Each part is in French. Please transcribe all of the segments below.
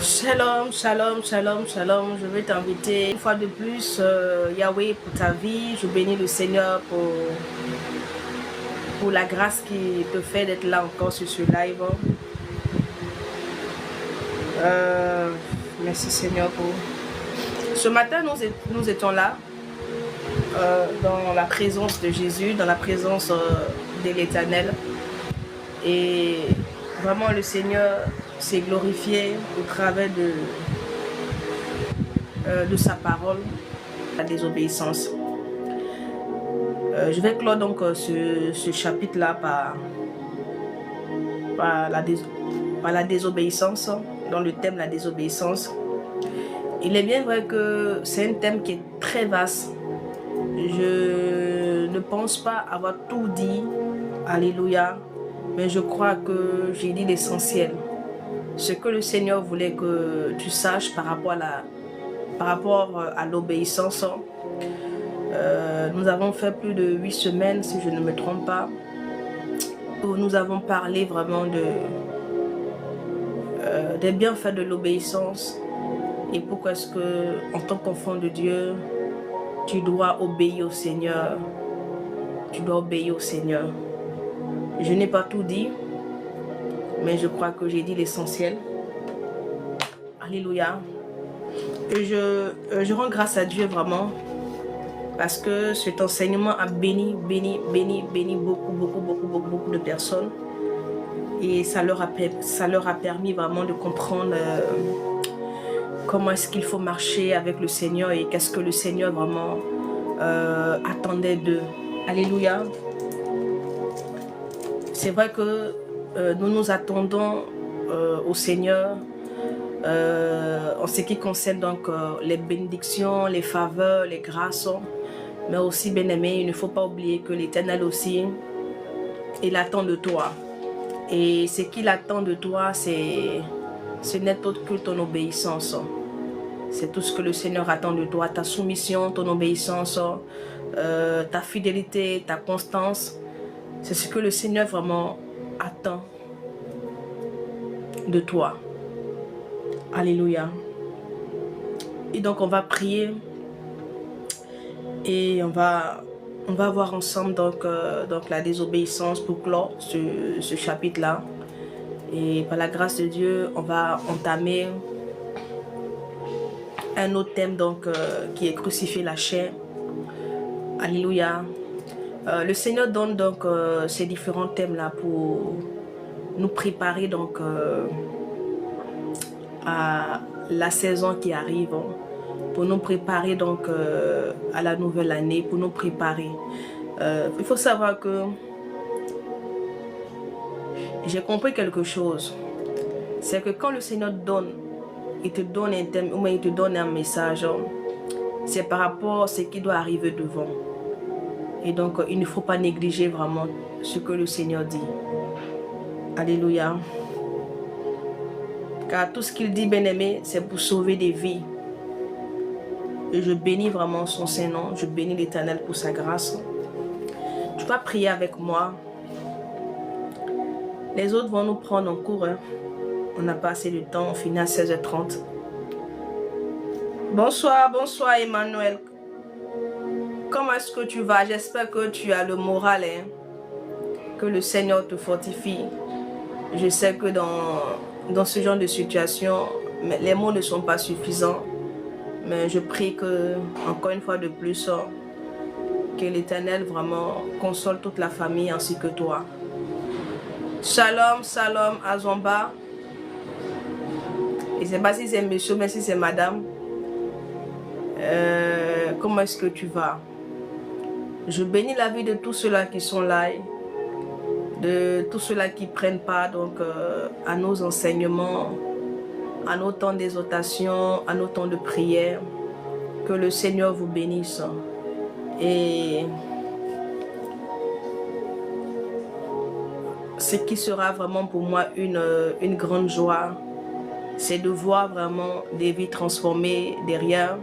Shalom, shalom, shalom, shalom. Je vais t'inviter une fois de plus, Yahweh, pour ta vie. Je bénis le Seigneur pour la grâce qui te fait d'être là encore sur ce live. Merci Seigneur pour... Ce matin, nous étions là, dans la présence de Jésus, dans la présence de l'Éternel. Et vraiment, le Seigneur s'est glorifié au travers de sa parole, la désobéissance. Je vais clore donc ce chapitre-là par la désobéissance, dans le thème la désobéissance. Il est bien vrai que c'est un thème qui est très vaste. Je ne pense pas avoir tout dit, alléluia, mais je crois que j'ai dit l'essentiel. Ce que le Seigneur voulait que tu saches par rapport à l'obéissance. Nous avons fait plus de 8 semaines, si je ne me trompe pas, où nous avons parlé vraiment des bienfaits de l'obéissance et pourquoi est-ce que, en tant qu'enfant de Dieu, tu dois obéir au Seigneur. Tu dois obéir au Seigneur. Je n'ai pas tout dit, mais je crois que j'ai dit l'essentiel. Alléluia. Et je rends grâce à Dieu vraiment, parce que cet enseignement a béni beaucoup de personnes. Et ça leur a permis vraiment de comprendre comment est-ce qu'il faut marcher avec le Seigneur et qu'est-ce que le Seigneur vraiment attendait d'eux. Alléluia. C'est vrai que nous nous attendons au Seigneur en ce qui concerne donc les bénédictions, les faveurs, les grâces. Mais aussi, bien aimé, il ne faut pas oublier que l'Éternel aussi, il attend de toi. Et ce qu'il attend de toi, ce n'est autre que ton obéissance. C'est tout ce que le Seigneur attend de toi, ta soumission, ton obéissance, ta fidélité, ta constance. C'est ce que le Seigneur vraiment attend de toi. Alléluia. Et donc on va prier et on va voir ensemble donc la désobéissance pour clore ce chapitre-là. Et par la grâce de Dieu, on va entamer un autre thème donc qui est crucifier la chair. Alléluia. Le Seigneur donne donc ces différents thèmes-là pour nous préparer donc à la saison qui arrive, pour nous préparer donc à la nouvelle année, pour nous préparer. Il faut savoir que j'ai compris quelque chose. C'est que quand le Seigneur donne, il te donne un thème, ou il te donne un message, c'est par rapport à ce qui doit arriver devant. Et donc, il ne faut pas négliger vraiment ce que le Seigneur dit. Alléluia. Car tout ce qu'il dit, bien-aimé, c'est pour sauver des vies. Et je bénis vraiment son Saint-Nom. Je bénis l'Éternel pour sa grâce. Tu vas prier avec moi. Les autres vont nous prendre en cours. On n'a pas assez de temps. On finit à 16h30. Bonsoir, bonsoir Emmanuel. Comment est-ce que tu vas? J'espère que tu as le moral. Que le Seigneur te fortifie. Je sais que dans ce genre de situation, les mots ne sont pas suffisants. Mais je prie que, encore une fois de plus, que l'Éternel vraiment console toute la famille ainsi que toi. Shalom, shalom, Azomba. Je ne sais pas si c'est monsieur, mais si c'est madame. Comment est-ce que tu vas? Je bénis la vie de tous ceux-là qui sont là, de tous ceux-là qui prennent part donc, à nos enseignements, à nos temps d'exhortation, à nos temps de prière. Que le Seigneur vous bénisse. Et ce qui sera vraiment pour moi une grande joie, c'est de voir vraiment des vies transformées derrière,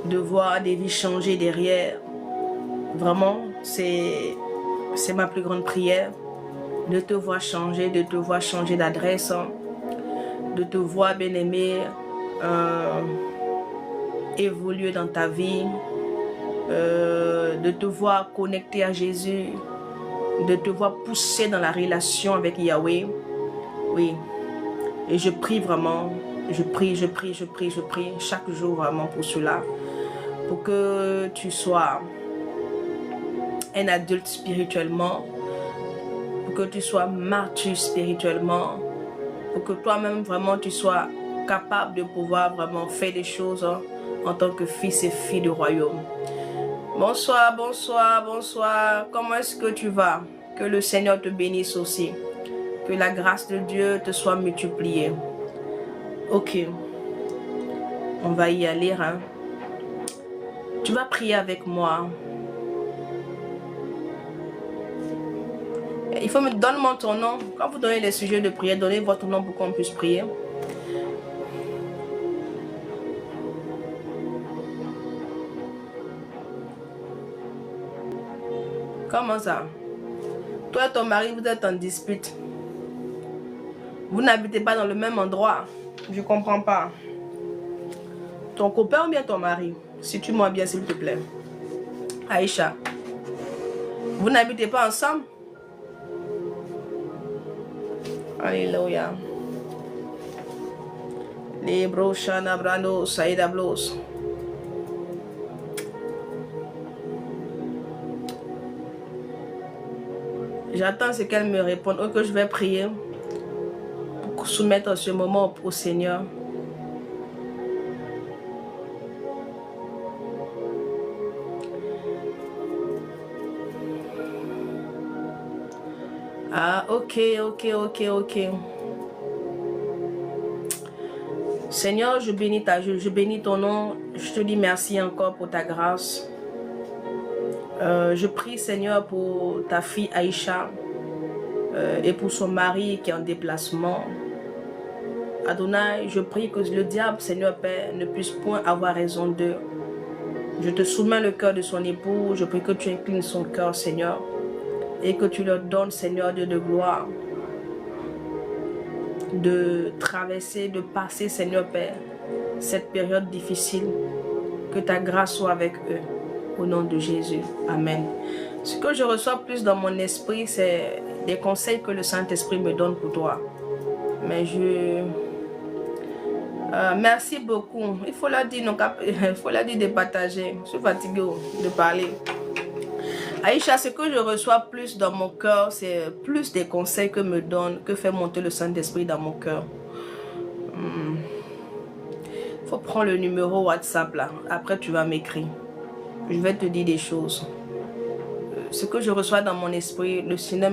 de voir des vies changer derrière. Vraiment, c'est ma plus grande prière, de te voir changer d'adresse, de te voir, bien-aimé, évoluer dans ta vie, de te voir connecté à Jésus, de te voir pousser dans la relation avec Yahweh. Oui, et je prie vraiment, je prie chaque jour vraiment pour cela, pour que tu sois un adulte spirituellement, pour que tu sois mature spirituellement, pour que toi-même vraiment tu sois capable de pouvoir vraiment faire des choses en tant que fils et fille du royaume. Bonsoir, bonsoir, bonsoir. Comment est-ce que tu vas? Que le Seigneur te bénisse aussi. Que la grâce de Dieu te soit multipliée. Ok. On va y aller. Hein. Tu vas prier avec moi. Il faut me donner ton nom. Quand vous donnez les sujets de prière, donnez votre nom pour qu'on puisse prier. Comment ça? Toi et ton mari, vous êtes en dispute. Vous n'habitez pas dans le même endroit. Je ne comprends pas. Ton copain ou bien ton mari? Situe-moi bien s'il te plaît. Aïcha. Vous n'habitez pas ensemble? Alléluia. Libro Shana Brando Saïda Blos. J'attends ce qu'elle me réponde ou que je vais prier pour soumettre ce moment au Seigneur. Ah, ok. Seigneur, je bénis ton nom. Je te dis merci encore pour ta grâce. Je prie, Seigneur, pour ta fille Aïcha et pour son mari qui est en déplacement. Adonai, je prie que le diable, Seigneur Père, ne puisse point avoir raison d'eux. Je te soumets le cœur de son époux. Je prie que tu inclines son cœur, Seigneur, et que tu leur donnes, Seigneur Dieu de gloire, de traverser, de passer, Seigneur Père, cette période difficile. Que ta grâce soit avec eux. Au nom de Jésus. Amen. Ce que je reçois plus dans mon esprit, c'est des conseils que le Saint-Esprit me donne pour toi. Mais merci beaucoup. Il faut la dire, de partager. Je suis fatiguée de parler. Aïcha, ce que je reçois plus dans mon cœur, c'est plus des conseils que me donne, que fait monter le Saint-Esprit dans mon cœur. Il faut prendre le numéro WhatsApp là. Après, tu vas m'écrire. Je vais te dire des choses. Ce que je reçois dans mon esprit, le Seigneur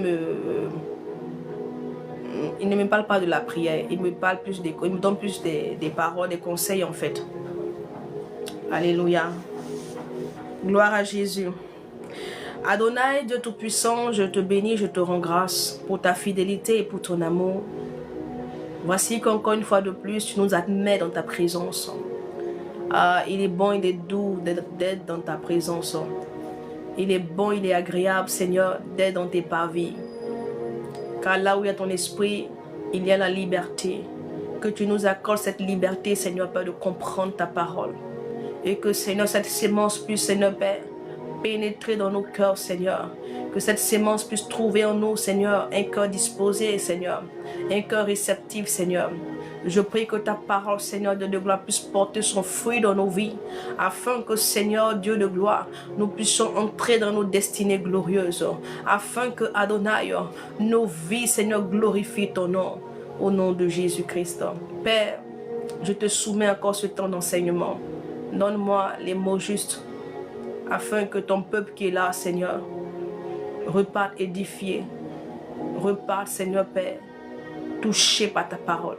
il ne me parle pas de la prière. Il me parle plus il me donne plus des paroles, des conseils en fait. Alléluia. Gloire à Jésus. Adonai, Dieu Tout-Puissant, je te bénis, je te rends grâce pour ta fidélité et pour ton amour. Voici qu'encore une fois de plus, tu nous admets dans ta présence. Ah, il est bon, il est doux d'être dans ta présence. Il est bon, il est agréable, Seigneur, d'être dans tes parvis. Car là où il y a ton esprit, il y a la liberté. Que tu nous accordes cette liberté, Seigneur Père, de comprendre ta parole. Et que, Seigneur, cette sémence puisse, Seigneur Père, pénétrer dans nos cœurs, Seigneur. Que cette sémence puisse trouver en nous, Seigneur, un cœur disposé, Seigneur. Un cœur réceptif, Seigneur. Je prie que ta parole, Seigneur Dieu de gloire, puisse porter son fruit dans nos vies, afin que, Seigneur Dieu de gloire, nous puissions entrer dans nos destinées glorieuses, afin que, Adonai, nos vies, Seigneur, glorifient ton nom, au nom de Jésus-Christ. Père, je te soumets encore ce temps d'enseignement. Donne-moi les mots justes, afin que ton peuple qui est là, Seigneur, reparte édifié, reparte, Seigneur Père, touché par ta parole.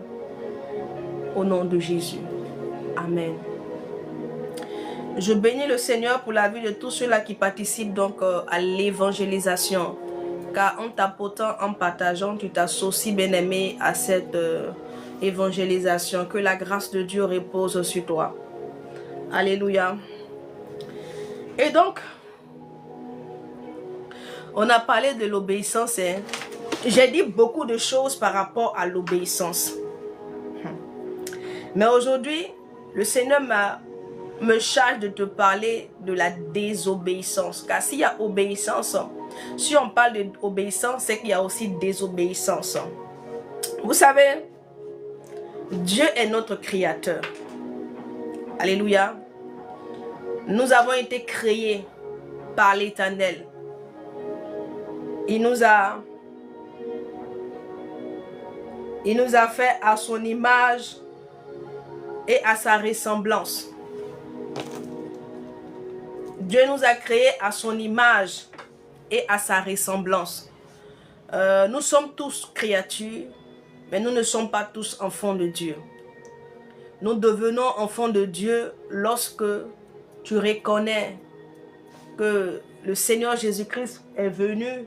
Au nom de Jésus. Amen. Je bénis le Seigneur pour la vie de tous ceux-là qui participent donc à l'évangélisation. Car en t'apportant, en partageant, tu t'associes, bien-aimé, à cette évangélisation. Que la grâce de Dieu repose sur toi. Alléluia. Et donc, on a parlé de l'obéissance. J'ai dit beaucoup de choses par rapport à l'obéissance. Mais aujourd'hui, le Seigneur me charge de te parler de la désobéissance. Car s'il y a obéissance, si on parle d'obéissance, c'est qu'il y a aussi désobéissance. Vous savez, Dieu est notre créateur. Alléluia. Nous avons été créés par l'Éternel. Il nous a fait à son image et à sa ressemblance. Dieu nous a créés à son image et à sa ressemblance. Nous sommes tous créatures, mais nous ne sommes pas tous enfants de Dieu. Nous devenons enfants de Dieu lorsque tu reconnais que le Seigneur Jésus-Christ est venu,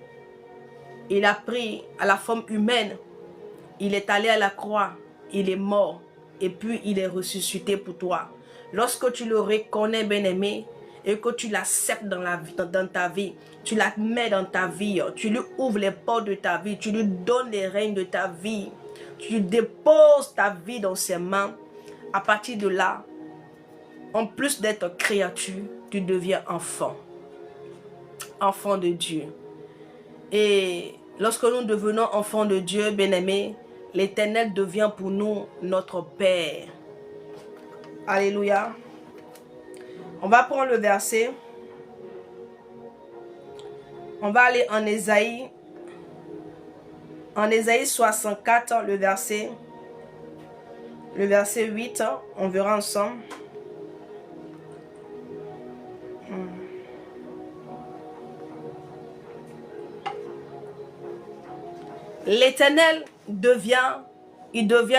il a pris à la forme humaine, il est allé à la croix, il est mort et puis il est ressuscité pour toi. Lorsque tu le reconnais, bien-aimé, et que tu l'acceptes dans ta vie, tu la mets dans ta vie, tu lui ouvres les portes de ta vie, tu lui donnes les règnes de ta vie, tu déposes ta vie dans ses mains. À partir de là, en plus d'être créature, tu deviens enfant. Enfant de Dieu. Et lorsque nous devenons enfants de Dieu, bien-aimés, l'Éternel devient pour nous notre Père. Alléluia. On va prendre le verset. On va aller en Ésaïe. En Ésaïe 64, le verset 8. On verra ensemble. L'Éternel devient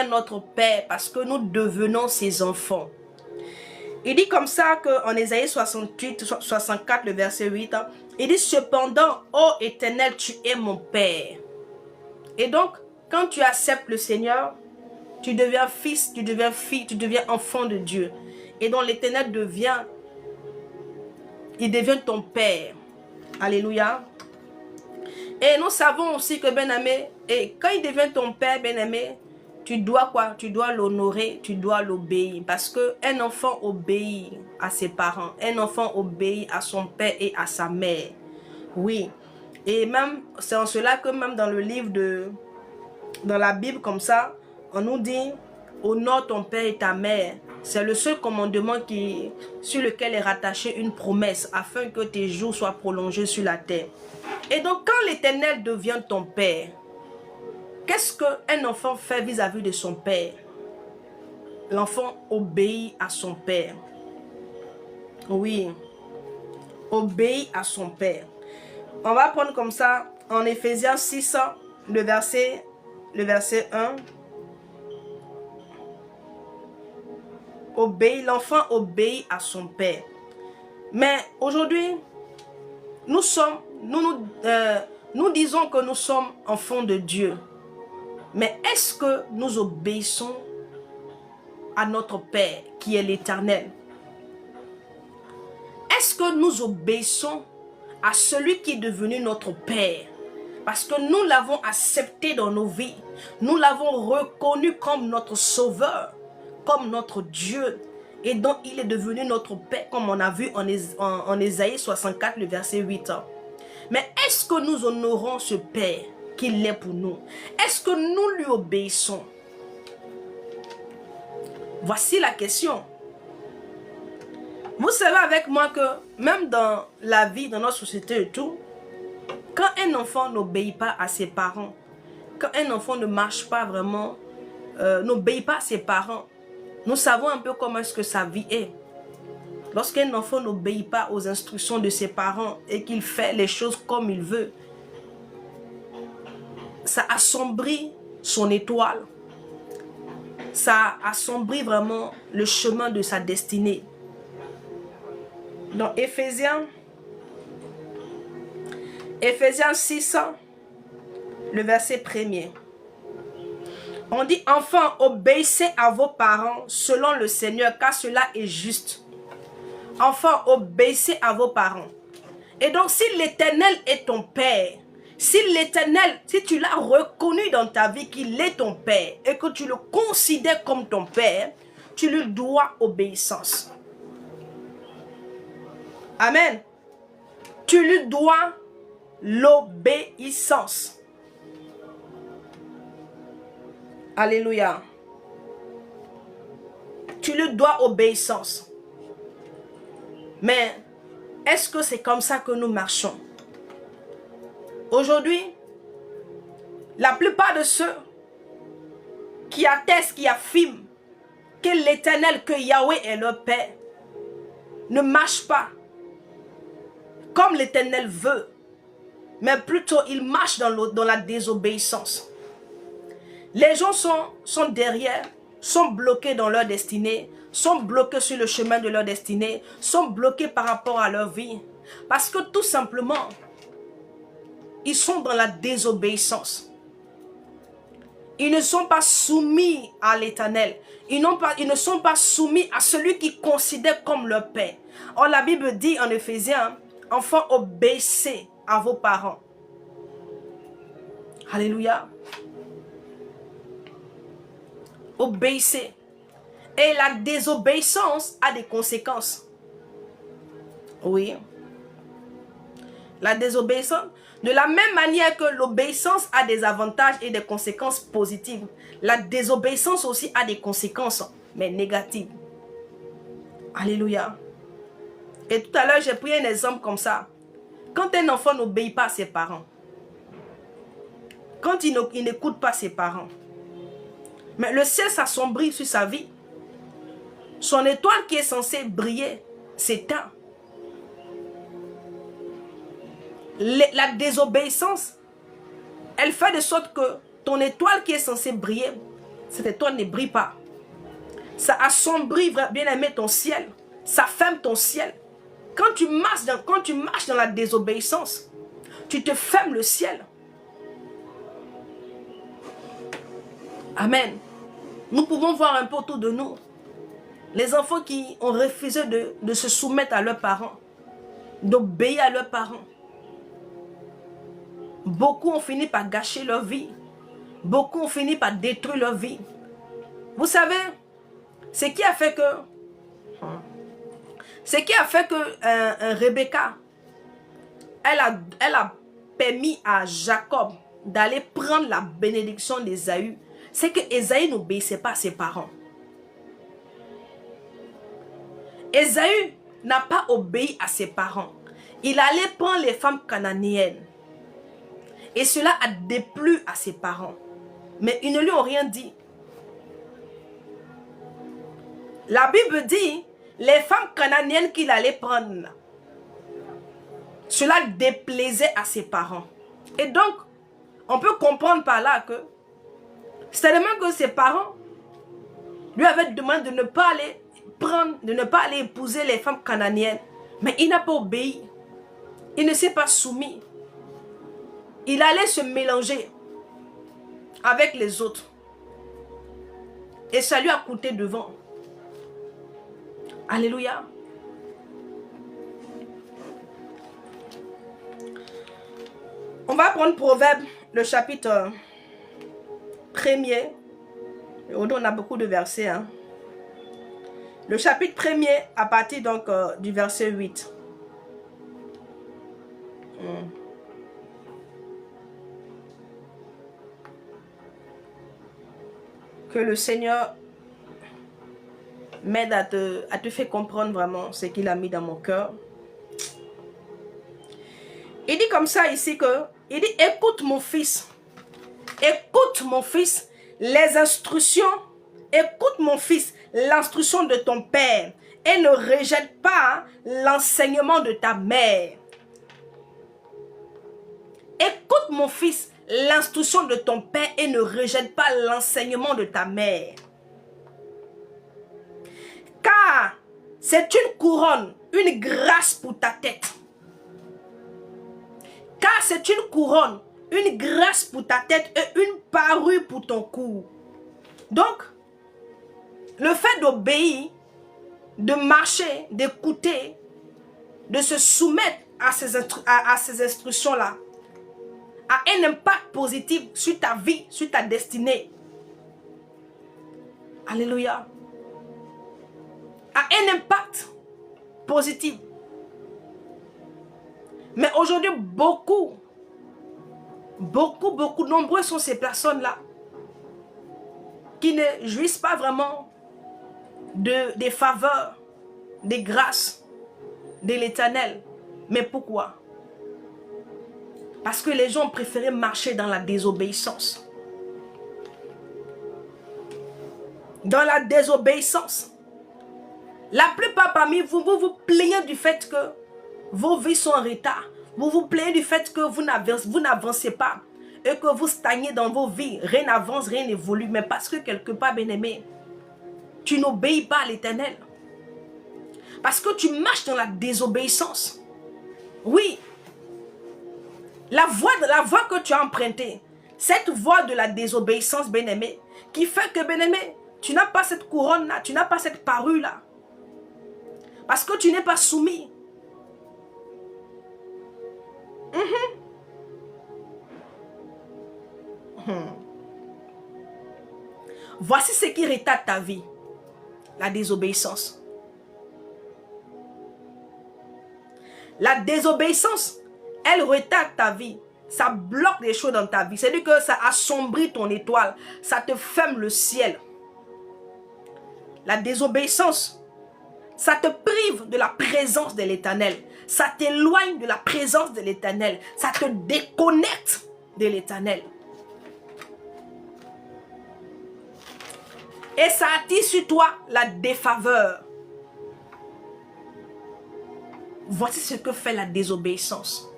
notre Père parce que nous devenons ses enfants. Il dit comme ça qu'en Ésaïe 64, le verset 8, il dit cependant, ô Éternel, tu es mon Père. Et donc, quand tu acceptes le Seigneur, tu deviens fils, tu deviens fille, tu deviens enfant de Dieu. Et donc l'Éternel devient ton Père. Alléluia. Et nous savons aussi que, bien-aimé, et quand il devient ton Père, bien-aimé, tu dois quoi? Tu dois l'honorer, tu dois l'obéir. Parce qu'un enfant obéit à ses parents. Un enfant obéit à son père et à sa mère. Oui. Et même, c'est en cela que même dans le livre dans la Bible comme ça, on nous dit, honore ton père et ta mère. C'est le seul commandement sur lequel est rattachée une promesse afin que tes jours soient prolongés sur la terre. Et donc, quand l'Éternel devient ton père, qu'est-ce qu'un enfant fait vis-à-vis de son père? L'enfant obéit à son père. Oui, obéit à son père. On va prendre comme ça en Éphésiens 6, le verset 1. L'enfant obéit à son père. Mais aujourd'hui, nous disons que nous sommes enfants de Dieu. Mais est-ce que nous obéissons à notre Père qui est l'Éternel? Est-ce que nous obéissons à celui qui est devenu notre Père? Parce que nous l'avons accepté dans nos vies. Nous l'avons reconnu comme notre Sauveur, comme notre Dieu. Et donc il est devenu notre Père, comme on a vu en Ésaïe 64, le verset 8. Mais est-ce que nous honorons ce Père qu'il est pour nous? Est-ce que nous lui obéissons? Voici la question. Vous savez avec moi que même dans la vie, dans notre société et tout, quand un enfant n'obéit pas à ses parents, quand un enfant ne marche pas vraiment, n'obéit pas à ses parents, nous savons un peu comment est-ce que sa vie est. Lorsqu'un enfant n'obéit pas aux instructions de ses parents et qu'il fait les choses comme il veut, ça assombrit son étoile. Ça assombrit vraiment le chemin de sa destinée. Dans Éphésiens 6, le verset 1er. On dit, enfants, obéissez à vos parents selon le Seigneur, car cela est juste. Enfants, obéissez à vos parents. Et donc, si l'Éternel est ton Père, si tu l'as reconnu dans ta vie qu'il est ton Père et que tu le considères comme ton Père, tu lui dois obéissance. Amen. Tu lui dois l'obéissance. Alléluia. Tu lui dois obéissance. Mais est-ce que c'est comme ça que nous marchons? Aujourd'hui, la plupart de ceux qui attestent, qui affirment que l'Éternel, que Yahweh est leur Père, ne marchent pas comme l'Éternel veut, mais plutôt ils marchent dans la désobéissance. Les gens sont derrière, sont bloqués dans leur destinée, sont bloqués sur le chemin de leur destinée, sont bloqués par rapport à leur vie. Parce que tout simplement, ils sont dans la désobéissance. Ils ne sont pas soumis à l'Éternel. Ils ne sont pas soumis à celui qu'ils considèrent comme leur Père. Or, la Bible dit en Éphésiens, enfants, obéissez à vos parents. Alléluia. Obéissez. Et la désobéissance a des conséquences. Oui. La désobéissance, de la même manière que l'obéissance a des avantages et des conséquences positives, la désobéissance aussi a des conséquences, mais négatives. Alléluia. Et tout à l'heure, j'ai pris un exemple comme ça. Quand un enfant n'obéit pas à ses parents, quand il n'écoute pas ses parents, mais le ciel s'assombrit sur sa vie. Son étoile qui est censée briller s'éteint. La désobéissance, elle fait de sorte que ton étoile qui est censée briller, cette étoile ne brille pas. Ça assombrit, bien aimé, ton ciel. Ça ferme ton ciel. Quand tu marches dans la désobéissance, tu te fermes le ciel. Amen. Nous pouvons voir un peu autour de nous les enfants qui ont refusé de se soumettre à leurs parents, d'obéir à leurs parents. Beaucoup ont fini par gâcher leur vie. Beaucoup ont fini par détruire leur vie. Vous savez, ce qui a fait que Rebecca, elle a permis à Jacob d'aller prendre la bénédiction d'Ésaü, c'est que Ésaü n'obéissait pas à ses parents. Ésaü n'a pas obéi à ses parents. Il allait prendre les femmes cananéennes. Et cela a déplu à ses parents. Mais ils ne lui ont rien dit. La Bible dit, les femmes cananéennes qu'il allait prendre, cela déplaisait à ses parents. Et donc, on peut comprendre par là que c'est tellement que ses parents lui avaient demandé de ne pas aller épouser les femmes cananéennes. Mais il n'a pas obéi. Il ne s'est pas soumis. Il allait se mélanger avec les autres. Et ça lui a coûté devant. Alléluia. On va prendre Proverbe, le chapitre 1er. On a beaucoup de versets. Hein. Le chapitre 1er à partir donc du verset 8. Que le Seigneur m'aide à te faire comprendre vraiment ce qu'il a mis dans mon cœur. Il dit comme ça ici que, il dit, écoute mon fils, les instructions, écoute mon fils, l'instruction de ton père et ne rejette pas l'enseignement de ta mère. Écoute mon fils, l'instruction de ton père et ne rejette pas l'enseignement de ta mère. Car c'est une couronne, une grâce pour ta tête. Car c'est une couronne, une grâce pour ta tête et une parure pour ton cou. Donc, le fait d'obéir, de marcher, d'écouter, de se soumettre à ces instructions-là, a un impact positif sur ta vie, sur ta destinée. Alléluia. a un impact positif. Mais aujourd'hui, nombreux sont ces personnes-là qui ne jouissent pas vraiment des faveurs, des grâces de l'Éternel. Mais pourquoi? Parce que les gens ont préféré marcher dans la désobéissance. Dans la désobéissance. La plupart parmi vous, vous vous plaignez du fait que vos vies sont en retard. Vous vous plaignez du fait que vous n'avancez pas. Et que vous stagnez dans vos vies. Rien n'avance, rien n'évolue. Mais parce que quelque part, bien-aimé, tu n'obéis pas à l'Éternel. Parce que tu marches dans la désobéissance. Oui. La voie que tu as empruntée, cette voie de la désobéissance, bien-aimé, qui fait que, bien-aimé, tu n'as pas cette couronne-là, tu n'as pas cette parure-là. Parce que tu n'es pas soumis. Voici ce qui retarde ta vie. La désobéissance. La désobéissance, elle retarde ta vie. Ça bloque les choses dans ta vie. C'est-à-dire que ça assombrit ton étoile. Ça te ferme le ciel. La désobéissance, ça te prive de la présence de l'Éternel. Ça t'éloigne de la présence de l'Éternel. Ça te déconnecte de l'Éternel. Et ça attire sur toi la défaveur. Voici ce que fait la désobéissance.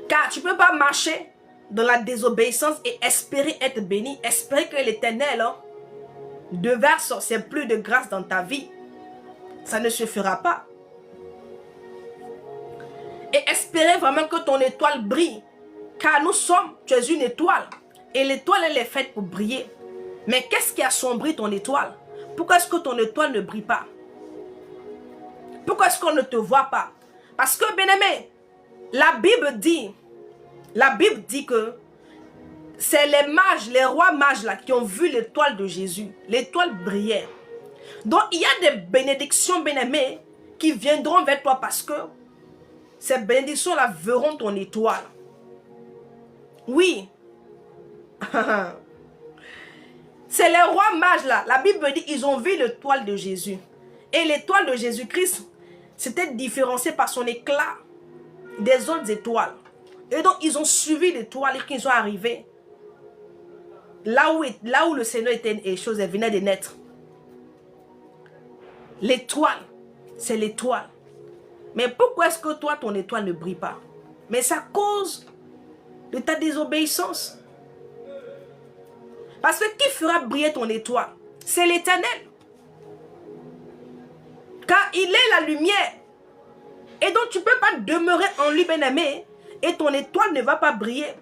Car tu ne peux pas marcher dans la désobéissance et espérer être béni. Espérer que l'Éternel déverse ses pluies de grâce dans ta vie. Ça ne se fera pas. Et espérer vraiment que ton étoile brille. Car tu es une étoile. Et l'étoile, elle est faite pour briller. Mais qu'est-ce qui assombrit ton étoile? Pourquoi est-ce que ton étoile ne brille pas? Pourquoi est-ce qu'on ne te voit pas? Parce que, bien-aimé, la Bible dit que c'est les mages, les rois mages là, qui ont vu l'étoile de Jésus. L'étoile brillait. Donc, il y a des bénédictions, bien-aimées, qui viendront vers toi parce que ces bénédictions-là verront ton étoile. Oui. C'est les rois mages là. La Bible dit ils ont vu l'étoile de Jésus. Et l'étoile de Jésus-Christ, c'était différencié par son éclat des autres étoiles. Et donc, ils ont suivi l'étoile et qu'ils sont arrivés là où le Seigneur était et choses venait de naître. L'étoile, c'est l'étoile. Mais pourquoi est-ce que toi, ton étoile ne brille pas? Mais c'est à cause de ta désobéissance. Parce que qui fera briller ton étoile? C'est l'Éternel. Car il est la lumière. Et donc tu ne peux pas demeurer en lui, bien-aimé, et ton étoile ne va pas briller.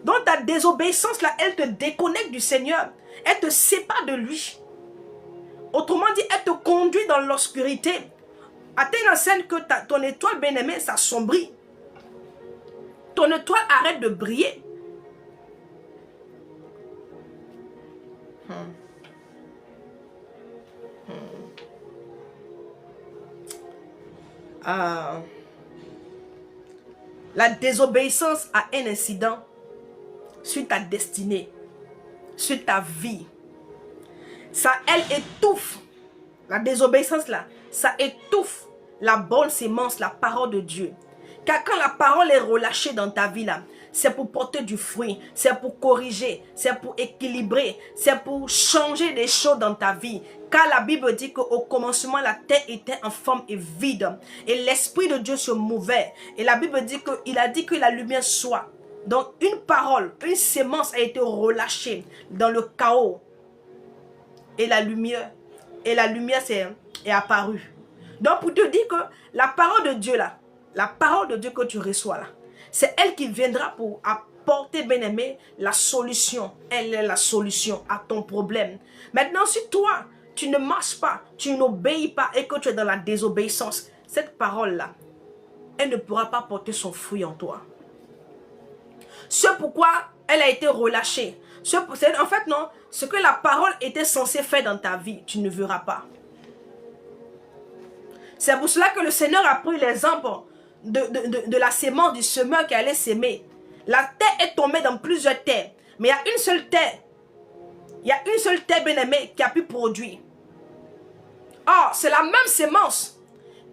Donc ta désobéissance, là, elle te déconnecte du Seigneur. Elle te sépare de lui. Autrement dit, elle te conduit dans l'obscurité. À telle enseigne que ton étoile, bien-aimé, s'assombrit. Ton étoile arrête de briller. La désobéissance a un incident sur ta destinée, sur ta vie. Ça, elle étouffe. La désobéissance là, ça étouffe la bonne sémence, la parole de Dieu. Car quand la parole est relâchée dans ta vie là, c'est pour porter du fruit, c'est pour corriger, c'est pour équilibrer, c'est pour changer des choses dans ta vie. Car la Bible dit qu'au commencement, la terre était en forme et vide. Et l'Esprit de Dieu se mouvait. Et la Bible dit qu'il a dit que la lumière soit. Donc une parole, une sémence a été relâchée dans le chaos. Et la lumière est apparue. Donc pour te dire que la parole de Dieu là, la parole de Dieu que tu reçois là, c'est elle qui viendra pour apporter, bien-aimé, la solution. Elle est la solution à ton problème. Maintenant, si toi, tu ne marches pas, tu n'obéis pas et que tu es dans la désobéissance, cette parole-là, elle ne pourra pas porter son fruit en toi. C'est pourquoi elle a été relâchée. En fait, non, ce que la parole était censée faire dans ta vie, tu ne verras pas. C'est pour cela que le Seigneur a pris l'exemple de la sémence du semeur qui allait s'aimer. La terre est tombée dans plusieurs terres, mais il y a une seule terre. Il y a une seule terre, bien-aimée, qui a pu produire. Or, c'est la même sémence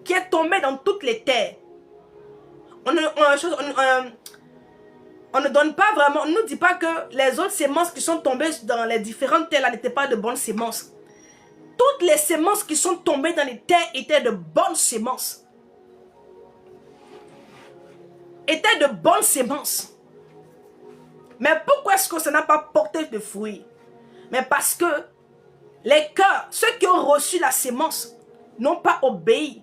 qui est tombée dans toutes les terres. On ne donne pas vraiment, on ne nous dit pas que les autres sémences qui sont tombées dans les différentes terres là n'étaient pas de bonnes sémences. Toutes les sémences qui sont tombées dans les terres étaient de bonnes sémences. Étaient de bonnes sémences. Mais pourquoi est-ce que ça n'a pas porté de fruits? Mais parce que les cœurs, ceux qui ont reçu la sémence, n'ont pas obéi.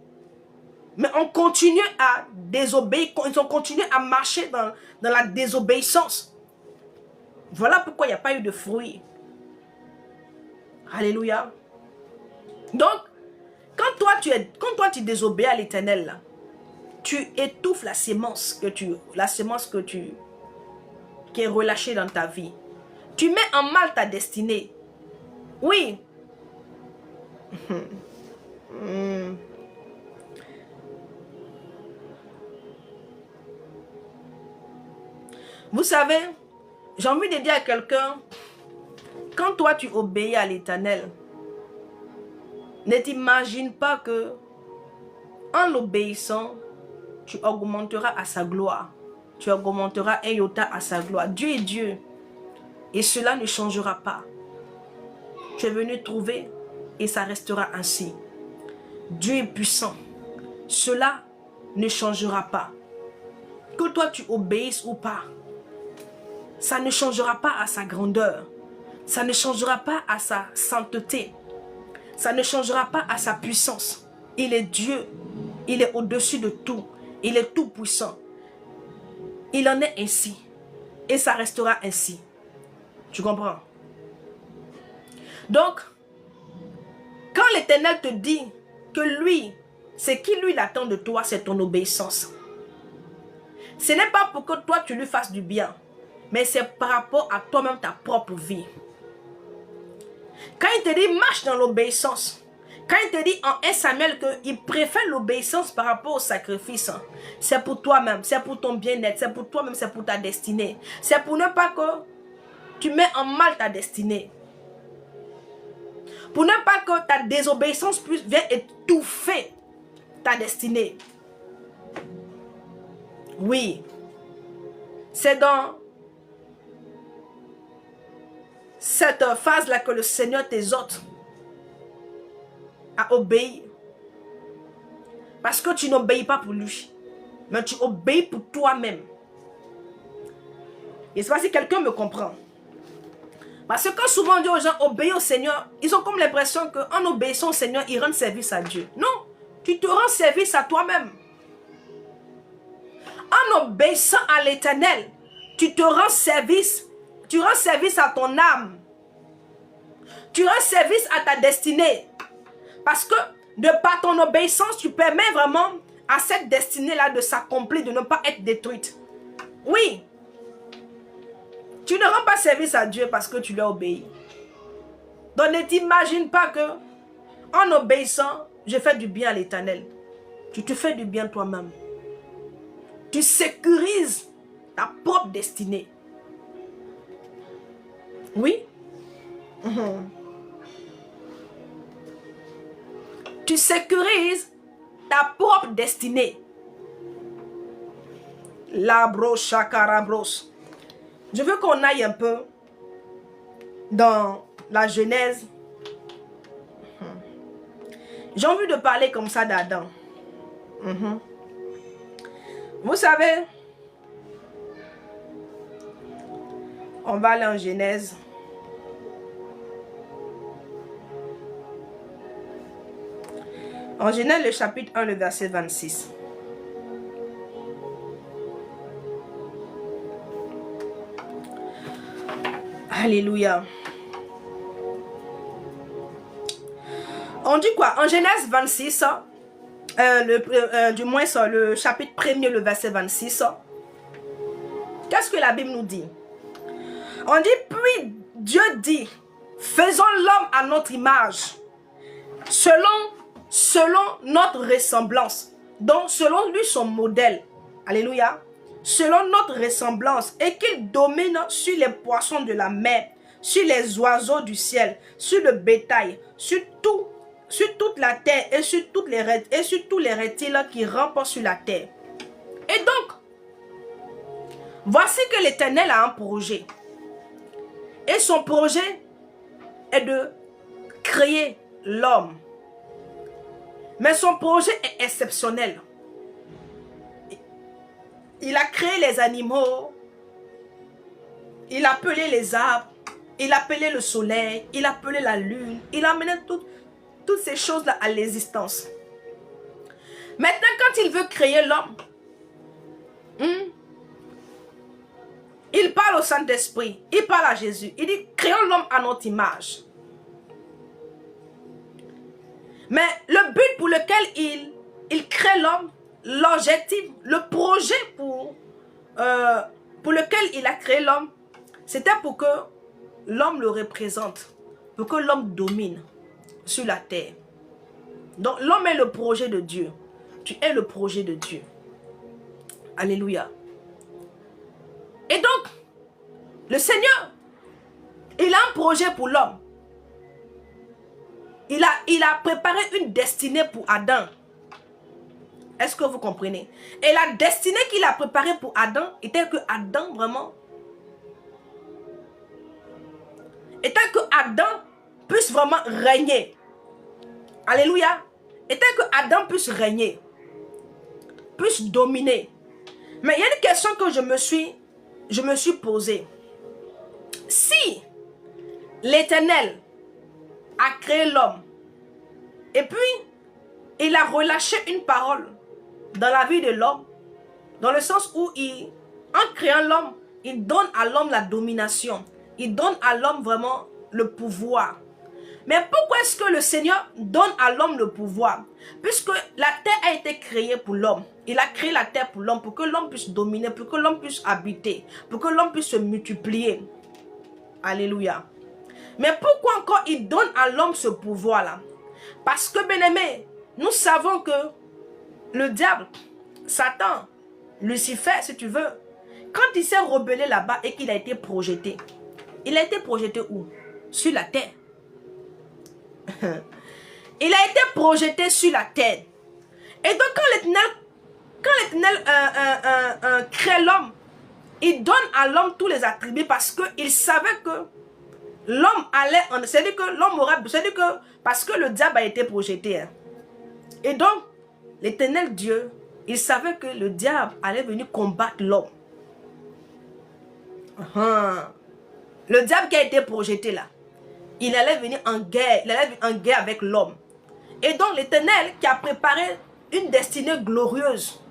Mais on continue à désobéir, ils ont continué à marcher dans la désobéissance. Voilà pourquoi il n'y a pas eu de fruits. Alléluia. Donc, quand toi tu désobéis à l'Éternel, tu étouffes la sémence qui est relâchée dans ta vie. Tu mets en mal ta destinée. Oui. Vous savez, j'ai envie de dire à quelqu'un, quand toi tu obéis à l'Éternel, ne t'imagine pas que en l'obéissant, tu augmenteras à sa gloire. Tu augmenteras un iota à sa gloire. Dieu est Dieu. Et cela ne changera pas. Tu es venu trouver et ça restera ainsi. Dieu est puissant. Cela ne changera pas. Que toi tu obéisses ou pas, ça ne changera pas à sa grandeur. Ça ne changera pas à sa sainteté. Ça ne changera pas à sa puissance. Il est Dieu. Il est au-dessus de tout. Il est tout puissant. Il en est ainsi. Et ça restera ainsi. Tu comprends? Donc, quand l'Éternel te dit que lui, ce qui lui attend de toi, c'est ton obéissance. Ce n'est pas pour que toi tu lui fasses du bien, mais c'est par rapport à toi-même, ta propre vie. Quand il te dit marche dans l'obéissance, quand il te dit en 1 Samuel qu'il préfère l'obéissance par rapport au sacrifice, c'est pour toi-même, c'est pour ton bien-être, c'est pour toi-même, c'est pour ta destinée. C'est pour ne pas que tu mets en mal ta destinée. Pour ne pas que ta désobéissance puisse venir étouffer ta destinée. Oui. C'est dans cette phase-là que le Seigneur t'exhorte à obéir. Parce que tu n'obéis pas pour lui, mais tu obéis pour toi-même. Et c'est pas si quelqu'un me comprend. Parce que quand souvent on dit aux gens obéis au Seigneur, ils ont comme l'impression qu'en obéissant au Seigneur, ils rendent service à Dieu. Non, tu te rends service à toi-même. En obéissant à l'Éternel, tu te rends service, à ton âme. Tu rends service à ta destinée. Parce que de par ton obéissance, tu permets vraiment à cette destinée-là de s'accomplir, de ne pas être détruite. Oui. Tu ne rends pas service à Dieu parce que tu lui as obéi. Donc ne t'imagine pas que en obéissant, je fais du bien à l'Éternel. Tu te fais du bien toi-même. Tu sécurises ta propre destinée. Oui. Tu sécurises ta propre destinée. Labros, chakarabros. Je veux qu'on aille un peu dans la Genèse. J'ai envie de parler comme ça d'Adam. Vous savez, on va aller en Genèse. En Genèse, le chapitre 1, le verset 26. Alléluia. On dit quoi? En Genèse 26, du moins le chapitre 1er, le verset 26. Qu'est-ce que la Bible nous dit? On dit, puis Dieu dit, faisons l'homme à notre image, selon notre ressemblance, donc selon lui son modèle. Alléluia. Selon notre ressemblance, et qu'il domine sur les poissons de la mer, sur les oiseaux du ciel, sur le bétail, sur toute la terre et sur tous les reptiles qui rampent sur la terre. Et donc, voici que l'Éternel a un projet. Et son projet est de créer l'homme. Mais son projet est exceptionnel. Il a créé les animaux, il a appelé les arbres, il a appelé le soleil, il a appelé la lune, il a amené toutes ces choses-là à l'existence. Maintenant, quand il veut créer l'homme, il parle au Saint-Esprit, il parle à Jésus, il dit, créons l'homme à notre image. Mais le but pour lequel il crée l'homme, l'objectif, le projet pour lequel il a créé l'homme, c'était pour que l'homme le représente, pour que l'homme domine sur la terre. Donc l'homme est le projet de Dieu. Tu es le projet de Dieu. Alléluia. Et donc, le Seigneur, il a un projet pour l'homme. Il a préparé une destinée pour Adam. Est-ce que vous comprenez? Et la destinée qu'il a préparée pour Adam était que Adam vraiment... était que Adam puisse vraiment régner. Alléluia. Était que Adam puisse régner. Puisse dominer. Mais il y a une question que je me suis posée. Si l'Éternel a créé l'homme et puis il a relâché une parole dans la vie de l'homme, dans le sens où en créant l'homme, il donne à l'homme la domination. Il donne à l'homme vraiment le pouvoir. Mais pourquoi est-ce que le Seigneur donne à l'homme le pouvoir? Puisque la terre a été créée pour l'homme. Il a créé la terre pour l'homme, pour que l'homme puisse dominer, pour que l'homme puisse habiter, pour que l'homme puisse se multiplier. Alléluia. Mais pourquoi encore il donne à l'homme ce pouvoir-là? Parce que, bien-aimé, nous savons que le diable, Satan, Lucifer, si tu veux, quand il s'est rebellé là-bas et qu'il a été projeté, il a été projeté où? Sur la terre. Il a été projeté sur la terre. Et donc quand l'Éternel crée l'homme, il donne à l'homme tous les attributs parce qu'il savait que l'homme allait, c'est-à-dire que l'homme aurait, c'est-à-dire que, parce que le diable a été projeté. Hein. Et donc, l'Éternel Dieu, il savait que le diable allait venir combattre l'homme. Le diable qui a été projeté là, il allait venir en guerre avec l'homme. Et donc l'Éternel qui a préparé une destinée glorieuse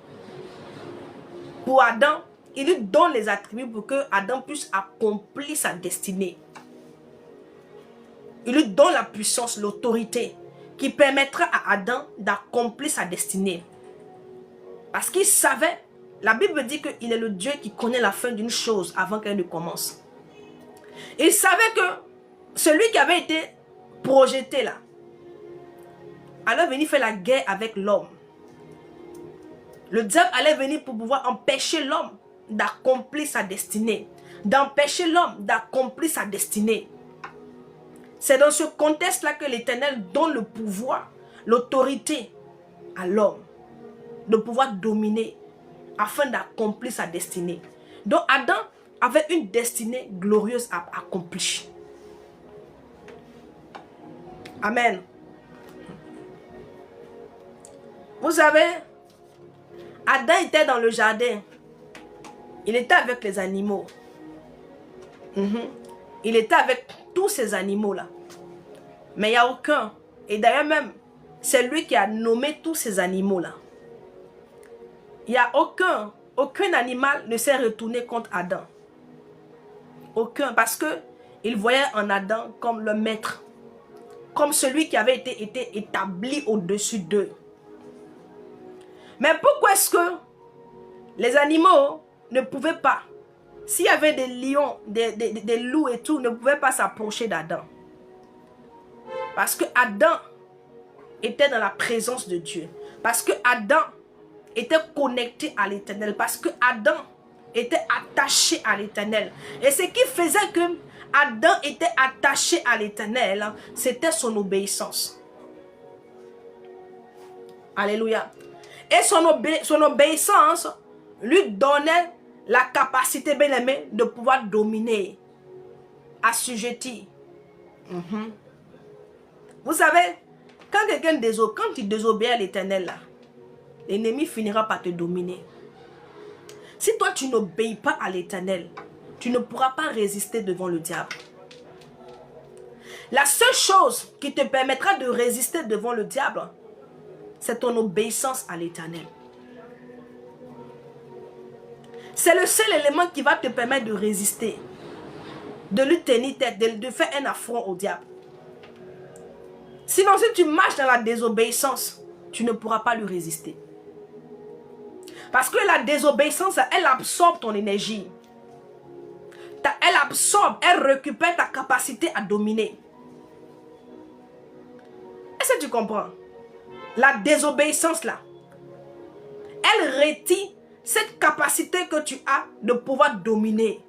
pour Adam, il lui donne les attributs pour que Adam puisse accomplir sa destinée. Il lui donne la puissance, l'autorité qui permettra à Adam d'accomplir sa destinée. Parce qu'il savait, la Bible dit qu'il est le Dieu qui connaît la fin d'une chose avant qu'elle ne commence. Il savait que celui qui avait été projeté là, allait venir faire la guerre avec l'homme. Le diable allait venir pour pouvoir empêcher l'homme d'accomplir sa destinée. D'empêcher l'homme d'accomplir sa destinée. C'est dans ce contexte-là que l'Éternel donne le pouvoir, l'autorité à l'homme. De pouvoir dominer afin d'accomplir sa destinée. Donc Adam avait une destinée glorieuse à accomplir. Amen. Vous savez, Adam était dans le jardin. Il était avec les animaux. Il était avec tous ces animaux-là. Mais il n'y a aucun. Et d'ailleurs même, c'est lui qui a nommé tous ces animaux-là. Il n'y a aucun animal ne s'est retourné contre Adam. Aucun. Parce qu'il voyait en Adam comme le maître. Comme celui qui avait été établi au-dessus d'eux. Mais pourquoi est-ce que les animaux ne pouvaient pas S'il y avait des lions, des loups et tout, ne pouvaient pas s'approcher d'Adam. Parce que Adam était dans la présence de Dieu. Parce que Adam était connecté à l'Éternel. Parce que Adam était attaché à l'Éternel. Et ce qui faisait que Adam était attaché à l'Éternel, c'était son obéissance. Alléluia. Et son obéissance lui donnait la capacité, bien aimé, de pouvoir dominer, assujettir. Vous savez, quand tu désobéis à l'Éternel, l'ennemi finira par te dominer. Si toi tu n'obéis pas à l'Éternel, tu ne pourras pas résister devant le diable. La seule chose qui te permettra de résister devant le diable, c'est ton obéissance à l'Éternel. C'est le seul élément qui va te permettre de résister, de lui tenir tête, de faire un affront au diable. Sinon, si tu marches dans la désobéissance, tu ne pourras pas lui résister. Parce que la désobéissance, elle absorbe ton énergie. Elle absorbe, elle récupère ta capacité à dominer. Est-ce que tu comprends? La désobéissance là, elle retire cette capacité que tu as de pouvoir dominer.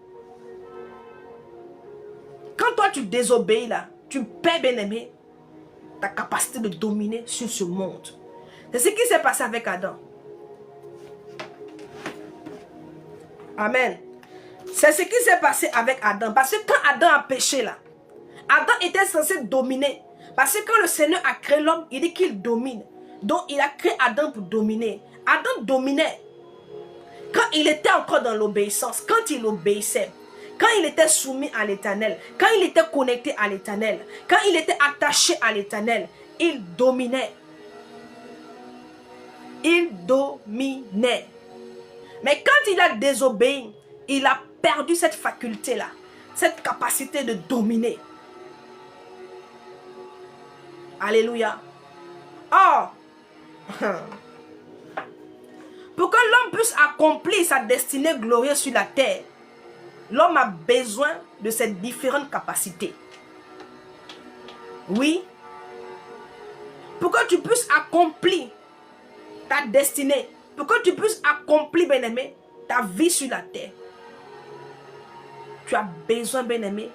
Quand toi tu désobéis là, tu perds, bien aimé, ta capacité de dominer sur ce monde. C'est ce qui s'est passé avec Adam. Amen. C'est ce qui s'est passé avec Adam. Parce que quand Adam a péché là, Adam était censé dominer. Parce que quand le Seigneur a créé l'homme, il dit qu'il domine. Donc il a créé Adam pour dominer. Adam dominait. Quand il était encore dans l'obéissance, quand il obéissait, quand il était soumis à l'Éternel, quand il était connecté à l'Éternel, quand il était attaché à l'Éternel, il dominait. Il dominait. Mais quand il a désobéi, il a perdu cette faculté-là, cette capacité de dominer. Alléluia. Oh! Pour que l'homme puisse accomplir sa destinée glorieuse sur la terre, l'homme a besoin de ces différentes capacités. Oui. Pour que tu puisses accomplir ta destinée, pour que tu puisses accomplir, bien-aimé, ta vie sur la terre, tu as besoin, bien-aimé,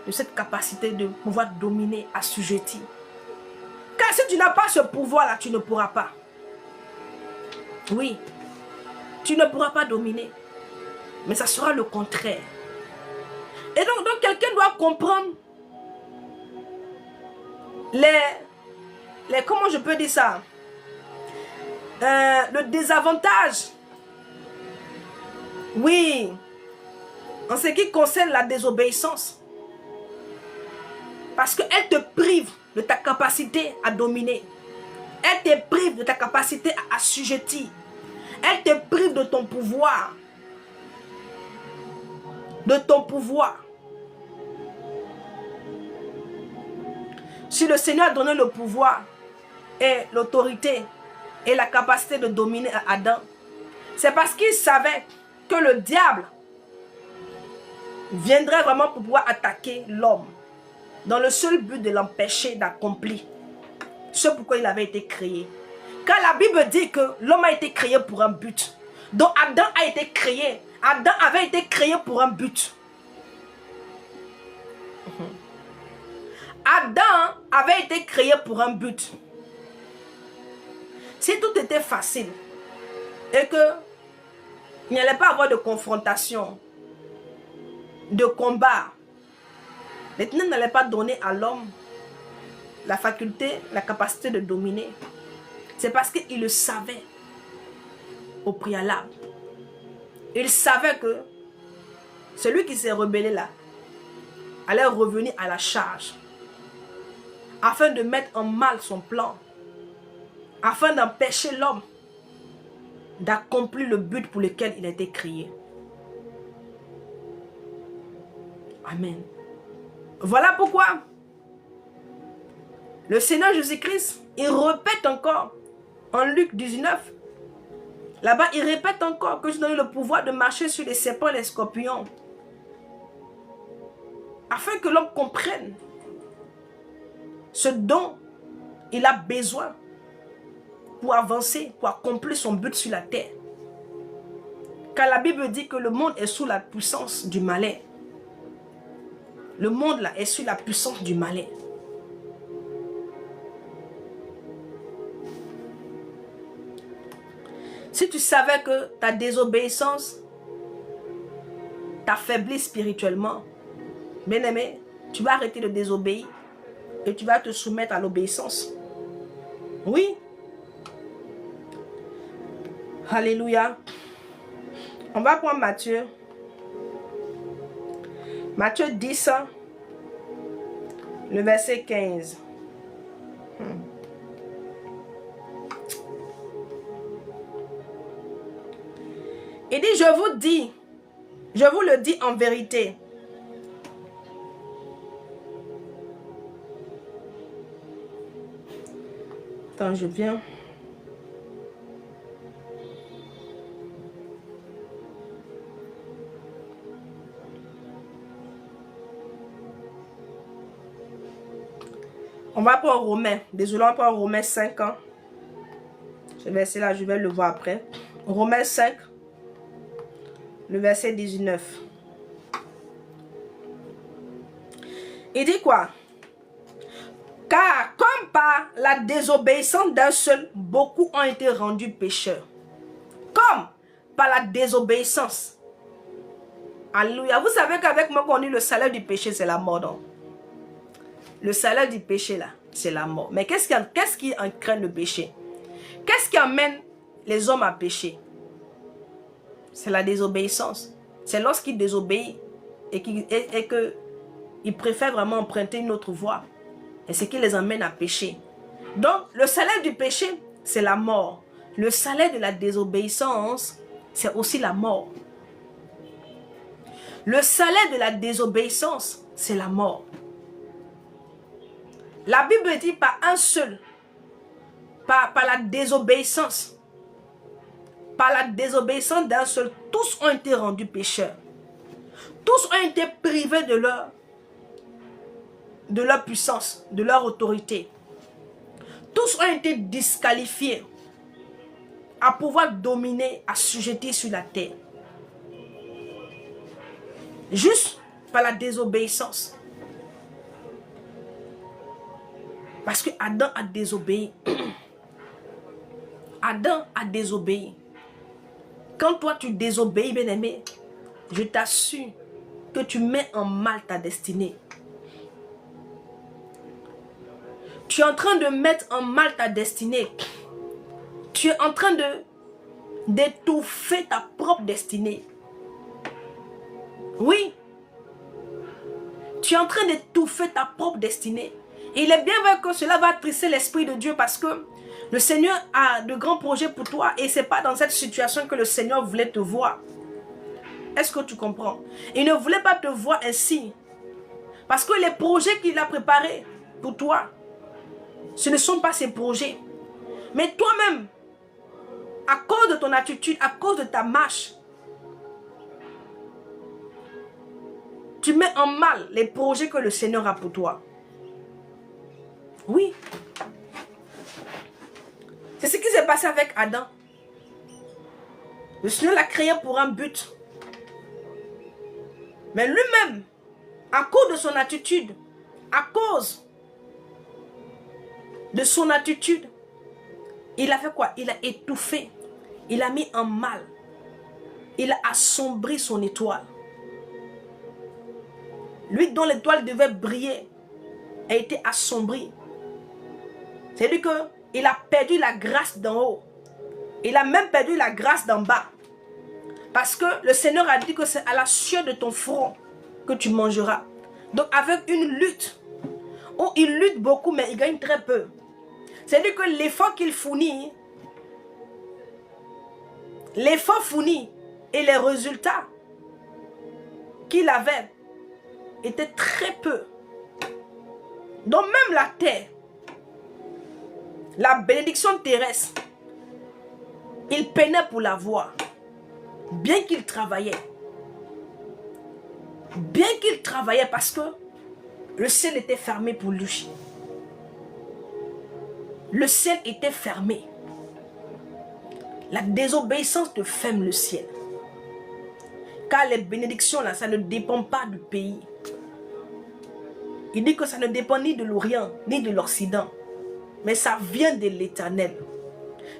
de cette capacité de pouvoir dominer, assujettir. Car si tu n'as pas ce pouvoir-là, tu ne pourras pas. Oui, tu ne pourras pas dominer. Mais ça sera le contraire. Et donc quelqu'un doit comprendre comment je peux dire ça? Le désavantage. Oui, en ce qui concerne la désobéissance. Parce qu'elle te prive de ta capacité à dominer. Elle te prive de ta capacité à assujettir. Elle te prive de ton pouvoir. De ton pouvoir. Si le Seigneur a donné le pouvoir et l'autorité et la capacité de dominer à Adam, c'est parce qu'il savait que le diable viendrait vraiment pour pouvoir attaquer l'homme dans le seul but de l'empêcher d'accomplir ce pourquoi il avait été créé. Car la Bible dit que l'homme a été créé pour un but. Donc Adam a été créé. Adam avait été créé pour un but. Adam avait été créé pour un but. Si tout était facile et que il n'y allait pas avoir de confrontation, de combat, l'Éternel n'allait pas donner à l'homme la faculté, la capacité de dominer. C'est parce qu'il le savait au préalable. Il savait que celui qui s'est rebellé là allait revenir à la charge afin de mettre en mal son plan, afin d'empêcher l'homme d'accomplir le but pour lequel il a été créé. Amen. Voilà pourquoi le Seigneur Jésus-Christ, il répète encore en Luc 19 Là-bas, il répète encore que je donne le pouvoir de marcher sur les serpents et les scorpions. Afin que l'homme comprenne ce dont il a besoin pour avancer, pour accomplir son but sur la terre. Car la Bible dit que le monde est sous la puissance du malin. Le monde là est sous la puissance du malin. Si tu savais que ta désobéissance t'affaiblit spirituellement, bien-aimé, tu vas arrêter de désobéir et tu vas te soumettre à l'obéissance. Oui. Alléluia. On va prendre Matthieu. Matthieu 10, le verset 15. Il dit, je vous le dis en vérité. Attends, je viens. On va prendre Romains. Désolé, on va prendre Romains 5. Ce verset-là, je vais le voir après. Romains 5. Le verset 19. Il dit quoi? Car comme par la désobéissance d'un seul, beaucoup ont été rendus pécheurs. Comme par la désobéissance. Alléluia. Vous savez qu'avec moi, on dit le salaire du péché, c'est la mort. Donc. Le salaire du péché, là, c'est la mort. Mais qu'est-ce qui entraîne le péché? Qu'est-ce qui amène les hommes à pécher? C'est la désobéissance. C'est lorsqu'ils désobéissent et qu'ils préfèrent vraiment emprunter une autre voie. Et c'est ce qui les amène à pécher. Donc, le salaire du péché, c'est la mort. Le salaire de la désobéissance, c'est aussi la mort. Le salaire de la désobéissance, c'est la mort. La Bible dit par un seul, par la désobéissance. Par la désobéissance d'un seul, tous ont été rendus pécheurs. Tous ont été privés de leur puissance, de leur autorité. Tous ont été disqualifiés à pouvoir dominer, assujettir sur la terre. Juste par la désobéissance. Parce que Adam a désobéi. Adam a désobéi. Quand toi tu désobéis, bien-aimé, je t'assure que tu mets en mal ta destinée. Tu es en train de mettre en mal ta destinée. Tu es en train d'étouffer ta propre destinée. Oui. Tu es en train d'étouffer ta propre destinée. Et il est bien vrai que cela va attrister l'Esprit de Dieu parce que le Seigneur a de grands projets pour toi et ce n'est pas dans cette situation que le Seigneur voulait te voir. Est-ce que tu comprends? Il ne voulait pas te voir ainsi. Parce que les projets qu'il a préparés pour toi, ce ne sont pas ses projets. Mais toi-même, à cause de ton attitude, à cause de ta marche, tu mets en mal les projets que le Seigneur a pour toi. Oui. C'est ce qui s'est passé avec Adam. Le Seigneur l'a créé pour un but. Mais lui-même, à cause de son attitude, à cause de son attitude, il a fait quoi? Il a étouffé. Il a mis en mal. Il a assombri son étoile. Lui dont l'étoile devait briller a été assombri. C'est-à-dire qu'il a perdu la grâce d'en haut. Il a même perdu la grâce d'en bas. Parce que le Seigneur a dit que c'est à la sueur de ton front que tu mangeras. Donc avec une lutte, où il lutte beaucoup mais il gagne très peu. C'est-à-dire que l'effort qu'il fournit et les résultats qu'il avait étaient très peu. Donc même la terre, la bénédiction terrestre, Il peinait pour l'avoir. Bien qu'il travaillait. Bien qu'il travaillait parce que le ciel était fermé pour lui. Le ciel était fermé. La désobéissance te ferme le ciel. Car les bénédictions là, ça ne dépend pas du pays. Il dit que ça ne dépend ni de l'Orient, ni de l'Occident. Mais ça vient de l'Éternel.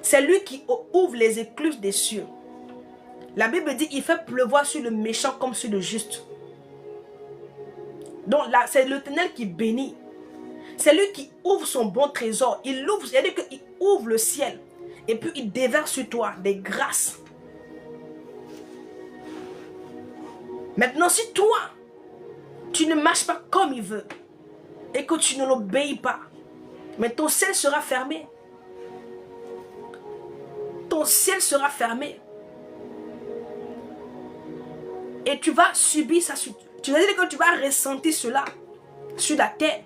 C'est lui qui ouvre les écluses des cieux. La Bible dit, il fait pleuvoir sur le méchant comme sur le juste. Donc là, c'est l'Éternel qui bénit. C'est lui qui ouvre son bon trésor. Il ouvre, c'est-à-dire qu'il ouvre le ciel. Et puis il déverse sur toi des grâces. Maintenant, si toi, tu ne marches pas comme il veut, et que tu ne l'obéis pas, mais ton ciel sera fermé. Ton ciel sera fermé. Et tu vas subir ça. Tu vas dire que tu vas ressentir cela sur la terre.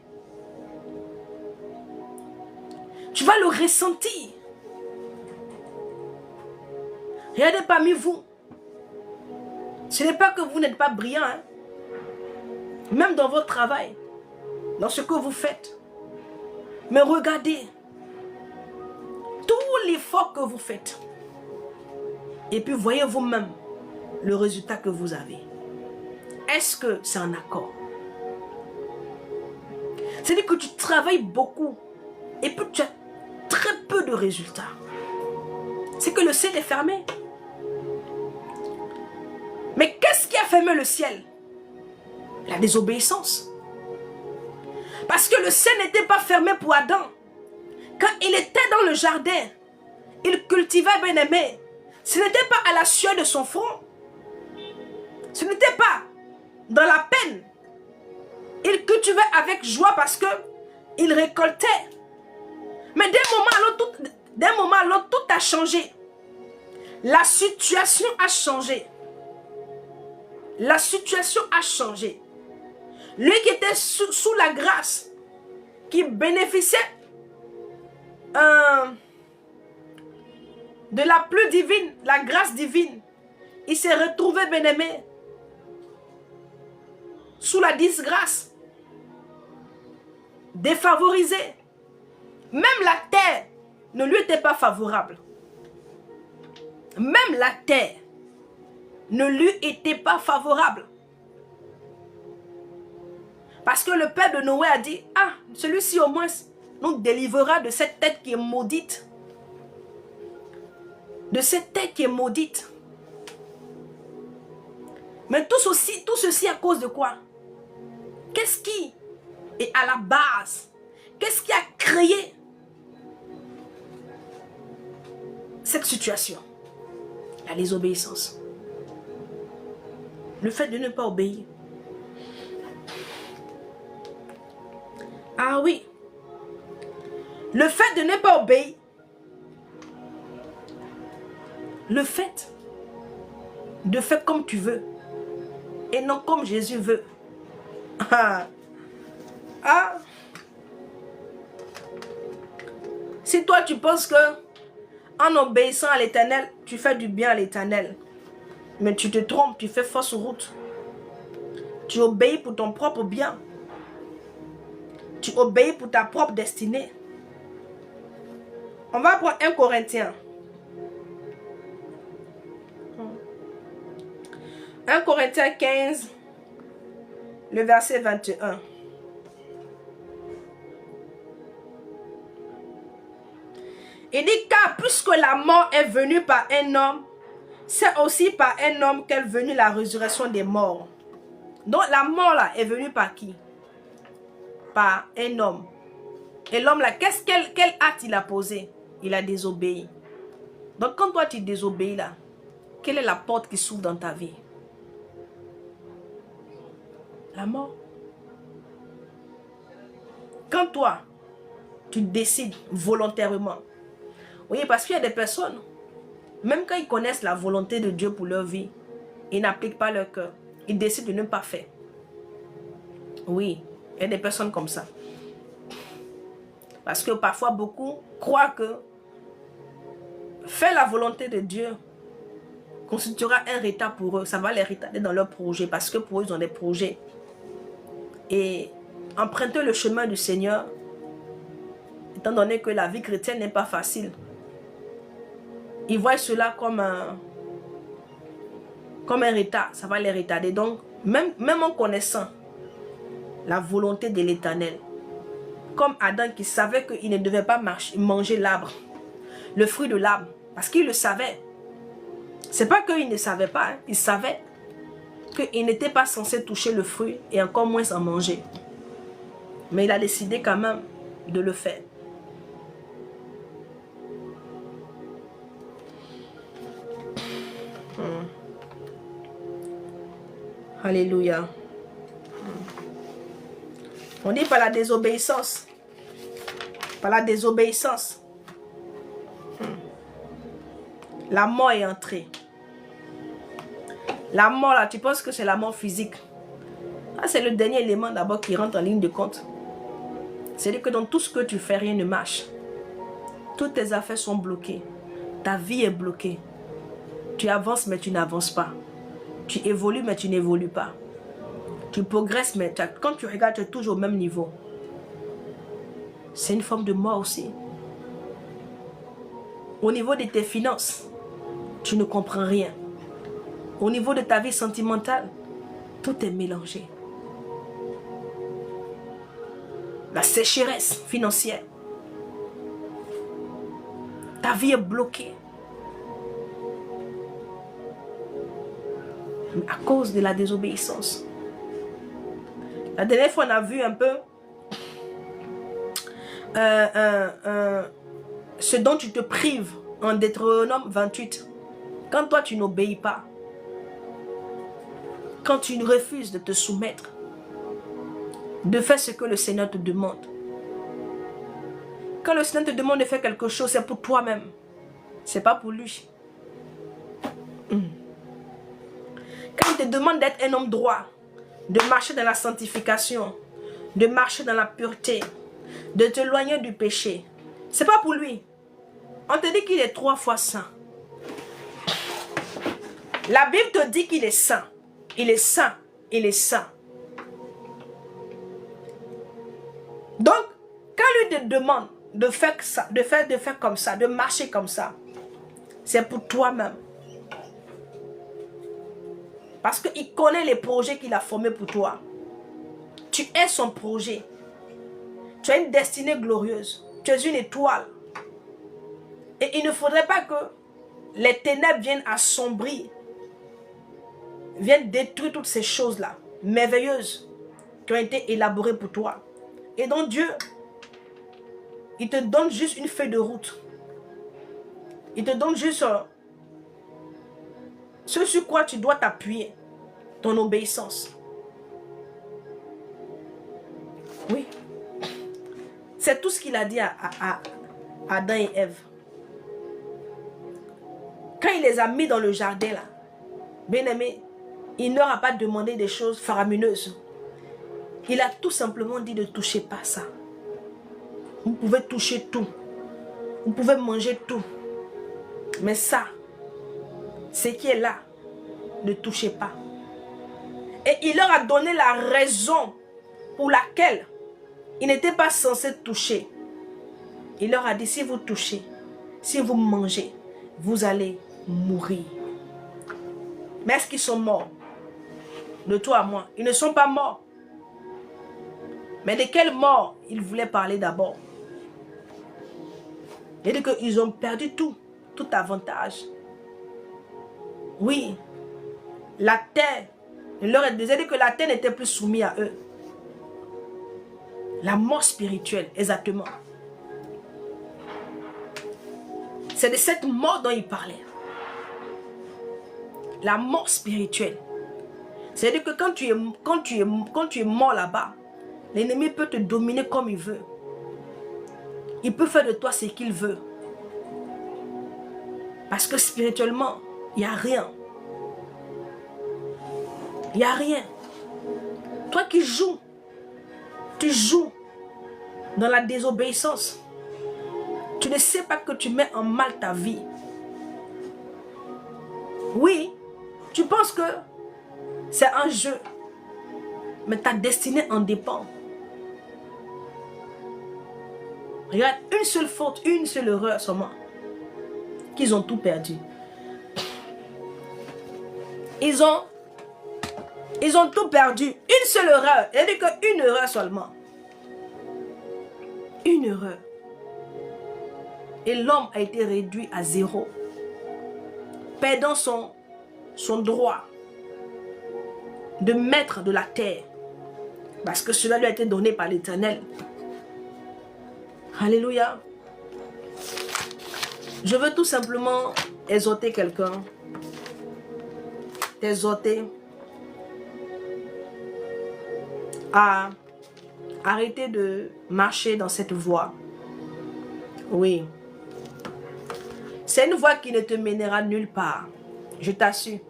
Tu vas le ressentir. Regardez parmi vous. Ce n'est pas que vous n'êtes pas brillant. Hein? Même dans votre travail. Dans ce que vous faites. Mais regardez. Tout l'effort que vous faites. Et puis voyez vous-même le résultat que vous avez. Est-ce que c'est en accord? C'est-à-dire que tu travailles beaucoup. Et puis tu as très peu de résultats. C'est que le ciel est fermé. Mais qu'est-ce qui a fermé le ciel? La désobéissance. Parce que le ciel n'était pas fermé pour Adam. Quand il était dans le jardin, il cultivait bien-aimé. Ce n'était pas à la sueur de son front. Ce n'était pas dans la peine. Il cultivait avec joie parce que il récoltait. Mais d'un moment à l'autre, tout a changé. La situation a changé. La situation a changé. Lui qui était sous la grâce, qui bénéficiait de la plus divine, la grâce divine, il s'est retrouvé, bien-aimé, sous la disgrâce, défavorisé. Même la terre ne lui était pas favorable. Même la terre ne lui était pas favorable. Parce que le père de Noé a dit, ah, celui-ci au moins nous délivrera de cette tête qui est maudite. De cette tête qui est maudite. Mais tout ceci à cause de quoi? Qu'est-ce qui est à la base? Qu'est-ce qui a créé cette situation? La désobéissance. Le fait de ne pas obéir. Ah oui. Le fait de ne pas obéir. Le fait de faire comme tu veux. Et non comme Jésus veut. Ah. Ah. Si toi tu penses que en obéissant à l'Éternel, tu fais du bien à l'Éternel. Mais tu te trompes, tu fais fausse route. Tu obéis pour ton propre bien. Tu obéis pour ta propre destinée. On va prendre 1 Corinthiens. 1 Corinthiens 15, le verset 21. Il dit, car puisque la mort est venue par un homme, c'est aussi par un homme qu'est venue la résurrection des morts. Donc la mort là est venue par qui? Par un homme. Et l'homme là, quel acte il a posé? Il a désobéi. Donc quand toi tu désobéis là, quelle est la porte qui s'ouvre dans ta vie? La mort. Quand toi, tu décides volontairement. Oui, parce qu'il y a des personnes, même quand ils connaissent la volonté de Dieu pour leur vie, ils n'appliquent pas leur cœur. Ils décident de ne pas faire. Oui, il y a des personnes comme ça. Parce que parfois, beaucoup croient que Faire la volonté de Dieu constituera un retard pour eux. Ça va les retarder dans leurs projets parce que pour eux, ils ont des projets. Et emprunter le chemin du Seigneur, étant donné que la vie chrétienne n'est pas facile, ils voient cela comme un retard. Ça va les retarder. Donc, même en connaissant la volonté de l'Éternel, comme Adam qui savait qu'il ne devait pas manger l'arbre, le fruit de l'arbre, parce qu'il le savait. C'est pas qu'il ne savait pas, hein. Il savait qu'il n'était pas censé toucher le fruit et encore moins en manger. Mais il a décidé quand même de le faire. Alléluia. On dit par la désobéissance. Par la désobéissance. La mort est entrée. La mort là, tu penses que c'est la mort physique. Ah, c'est le dernier élément d'abord qui rentre en ligne de compte. C'est-à-dire que dans tout ce que tu fais, rien ne marche. Toutes tes affaires sont bloquées. Ta vie est bloquée. Tu avances mais tu n'avances pas. Tu évolues mais tu n'évolues pas. Tu progresses mais quand tu regardes, tu es toujours au même niveau. C'est une forme de mort aussi. Au niveau de tes finances, tu ne comprends rien. Au niveau de ta vie sentimentale, tout est mélangé. La sécheresse financière. Ta vie est bloquée. À cause de la désobéissance. La dernière fois, on a vu un peu ce dont tu te prives en Deutéronome 28. Quand toi, tu n'obéis pas, quand tu refuses de te soumettre, de faire ce que le Seigneur te demande. Quand le Seigneur te demande de faire quelque chose, c'est pour toi-même. C'est pas pour lui. Quand il te demande d'être un homme droit, de marcher dans la sanctification, de marcher dans la pureté, de t'éloigner du péché, c'est pas pour lui. On te dit qu'il est 3 fois saint. La Bible te dit qu'il est saint. Il est saint. Il est saint. Donc, quand lui te demande de faire ça, de faire comme ça, de marcher comme ça, c'est pour toi-même. Parce qu'il connaît les projets qu'il a formés pour toi. Tu es son projet. Tu as une destinée glorieuse. Tu es une étoile. Et il ne faudrait pas que les ténèbres viennent assombrir, viennent détruire toutes ces choses-là, merveilleuses, qui ont été élaborées pour toi. Et donc Dieu, il te donne juste une feuille de route. Il te donne juste ce sur quoi tu dois t'appuyer, ton obéissance. Oui. C'est tout ce qu'il a dit à Adam et Ève. Quand il les a mis dans le jardin là, bien aimé, il ne leur a pas demandé des choses faramineuses. Il a tout simplement dit de ne toucher pas ça. Vous pouvez toucher tout. Vous pouvez manger tout. Mais ça, ce qui est là, ne touchez pas. Et il leur a donné la raison pour laquelle il n'était pas censé toucher. Il leur a dit, si vous touchez, si vous mangez, vous allez mourir. Mais est-ce qu'ils sont morts? De toi à moi. Ils ne sont pas morts. Mais de quelle mort il voulait parler d'abord? Il dit qu'ils ont perdu tout avantage. Oui, la terre, il leur a dit que la terre n'était plus soumise à eux. La mort spirituelle, exactement. C'est de cette mort dont il parlait. La mort spirituelle. C'est-à-dire que quand tu es mort là-bas, l'ennemi peut te dominer comme il veut. Il peut faire de toi ce qu'il veut. Parce que spirituellement, il n'y a rien. Il n'y a rien. Toi qui joues, tu joues dans la désobéissance. Tu ne sais pas que tu mets en mal ta vie. Oui, tu penses que c'est un jeu, mais ta destinée en dépend. Regarde, une seule faute, une seule erreur seulement, qu'ils ont tout perdu. Ils ont tout perdu. Une seule erreur. Il n'y a qu'une erreur seulement. Une erreur. Et l'homme a été réduit à zéro. Perdant son droit de maître de la terre. Parce que cela lui a été donné par l'Éternel. Alléluia. Je veux tout simplement exhorter quelqu'un. T'exhorter à arrêter de marcher dans cette voie. Oui. C'est une voie qui ne te mènera nulle part. Je t'assure.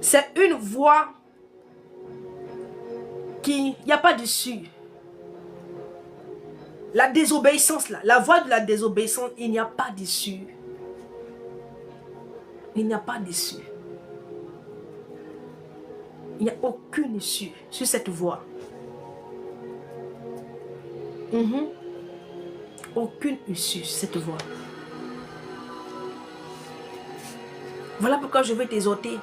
C'est une voie qui... Il n'y a pas d'issue. La désobéissance là. La voie de la désobéissance, il n'y a pas d'issue. Il n'y a pas d'issue. Il n'y a aucune issue sur cette voie. Aucune issue sur cette voie. Voilà pourquoi je veux t'exhorter.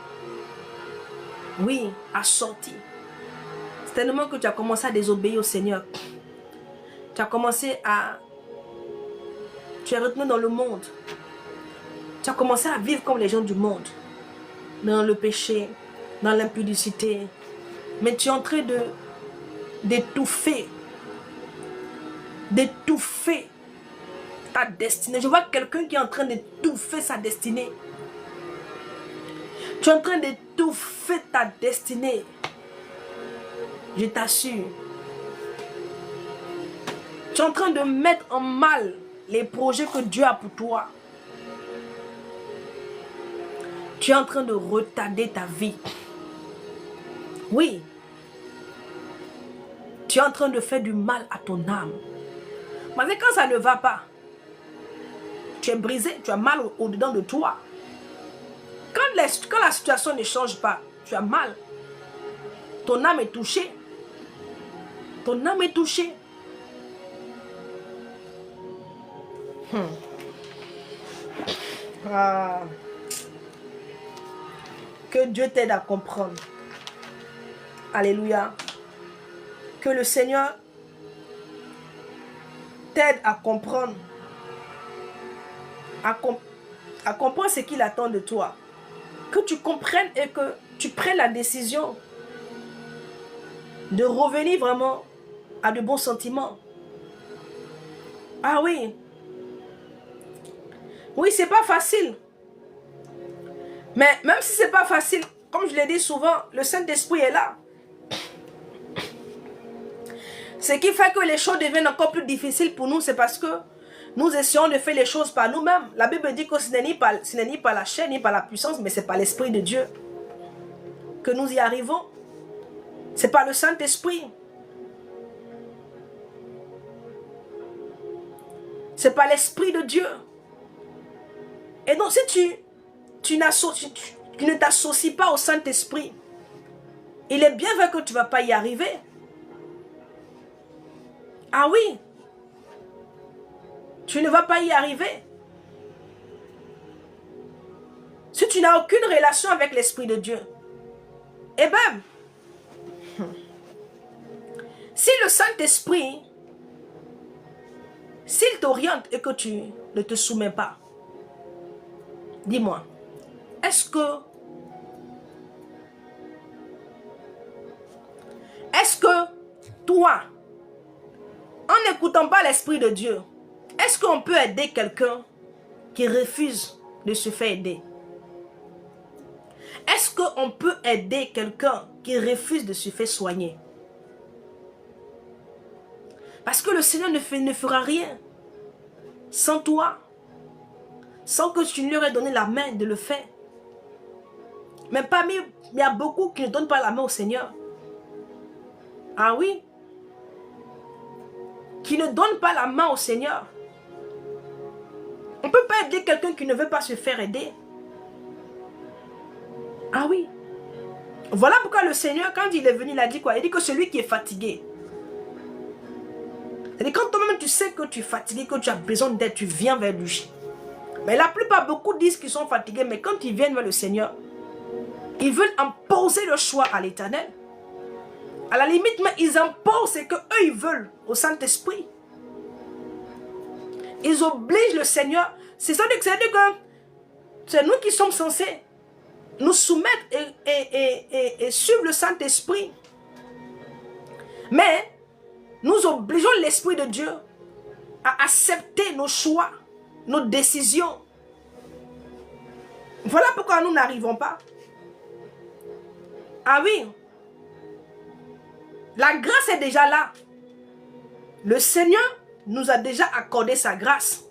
Oui, à sortir. C'est tellement que tu as commencé à désobéir au Seigneur. Tu as commencé à... Tu es retenu dans le monde. Tu as commencé à vivre comme les gens du monde. Dans le péché, dans l'impudicité. Mais tu es en train d'étouffer ta destinée. Je vois quelqu'un qui est en train d'étouffer sa destinée. Tu es en train d'étouffer ta destinée. Je t'assure. Tu es en train de mettre en mal les projets que Dieu a pour toi. Tu es en train de retarder ta vie. Oui. Tu es en train de faire du mal à ton âme. Mais quand ça ne va pas, tu es brisé, tu as mal au-dedans de toi. Quand la situation ne change pas, tu as mal. Ton âme est touchée. Ton âme est touchée. Ah. Que Dieu t'aide à comprendre. Alléluia. Que le Seigneur t'aide à comprendre. À comprendre ce qu'il attend de toi. Que tu comprennes et que tu prennes la décision de revenir vraiment à de bons sentiments. Ah oui. Oui, c'est pas facile. Mais même si c'est pas facile, comme je l'ai dit souvent, le Saint-Esprit est là. Ce qui fait que les choses deviennent encore plus difficiles pour nous, c'est parce que nous essayons de faire les choses par nous-mêmes. La Bible dit que ce n'est ni par la chair, ni par la puissance, mais c'est par l'Esprit de Dieu que nous y arrivons. C'est par le Saint-Esprit. C'est par l'Esprit de Dieu. Et donc, si tu ne t'associes pas au Saint-Esprit, il est bien vrai que tu ne vas pas y arriver. Ah oui. Tu ne vas pas y arriver. Si tu n'as aucune relation avec l'Esprit de Dieu, eh bien, si le Saint-Esprit, s'il t'oriente et que tu ne te soumets pas, dis-moi, est-ce que toi, en n'écoutant pas l'Esprit de Dieu, est-ce qu'on peut aider quelqu'un qui refuse de se faire aider? Est-ce qu'on peut aider quelqu'un qui refuse de se faire soigner? Parce que le Seigneur ne fera rien sans toi, sans que tu lui aies donné la main de le faire. Mais parmi, il y a beaucoup qui ne donnent pas la main au Seigneur. Ah oui? Qui ne donnent pas la main au Seigneur. On ne peut pas aider quelqu'un qui ne veut pas se faire aider. Ah oui. Voilà pourquoi le Seigneur, quand il est venu, il a dit quoi? Il dit que celui qui est fatigué. C'est-à-dire quand toi-même tu sais que tu es fatigué, que tu as besoin d'aide, tu viens vers lui. Mais la plupart, beaucoup disent qu'ils sont fatigués, mais quand ils viennent vers le Seigneur, ils veulent imposer le choix à l'Éternel. À la limite, mais ils imposent ce qu'eux ils veulent au Saint-Esprit. Ils obligent le Seigneur. C'est-à-dire que c'est nous qui sommes censés nous soumettre et suivre le Saint-Esprit. Mais nous obligeons l'Esprit de Dieu à accepter nos choix, nos décisions. Voilà pourquoi nous n'arrivons pas. Ah oui. La grâce est déjà là. Le Seigneur nous a déjà accordé sa grâce.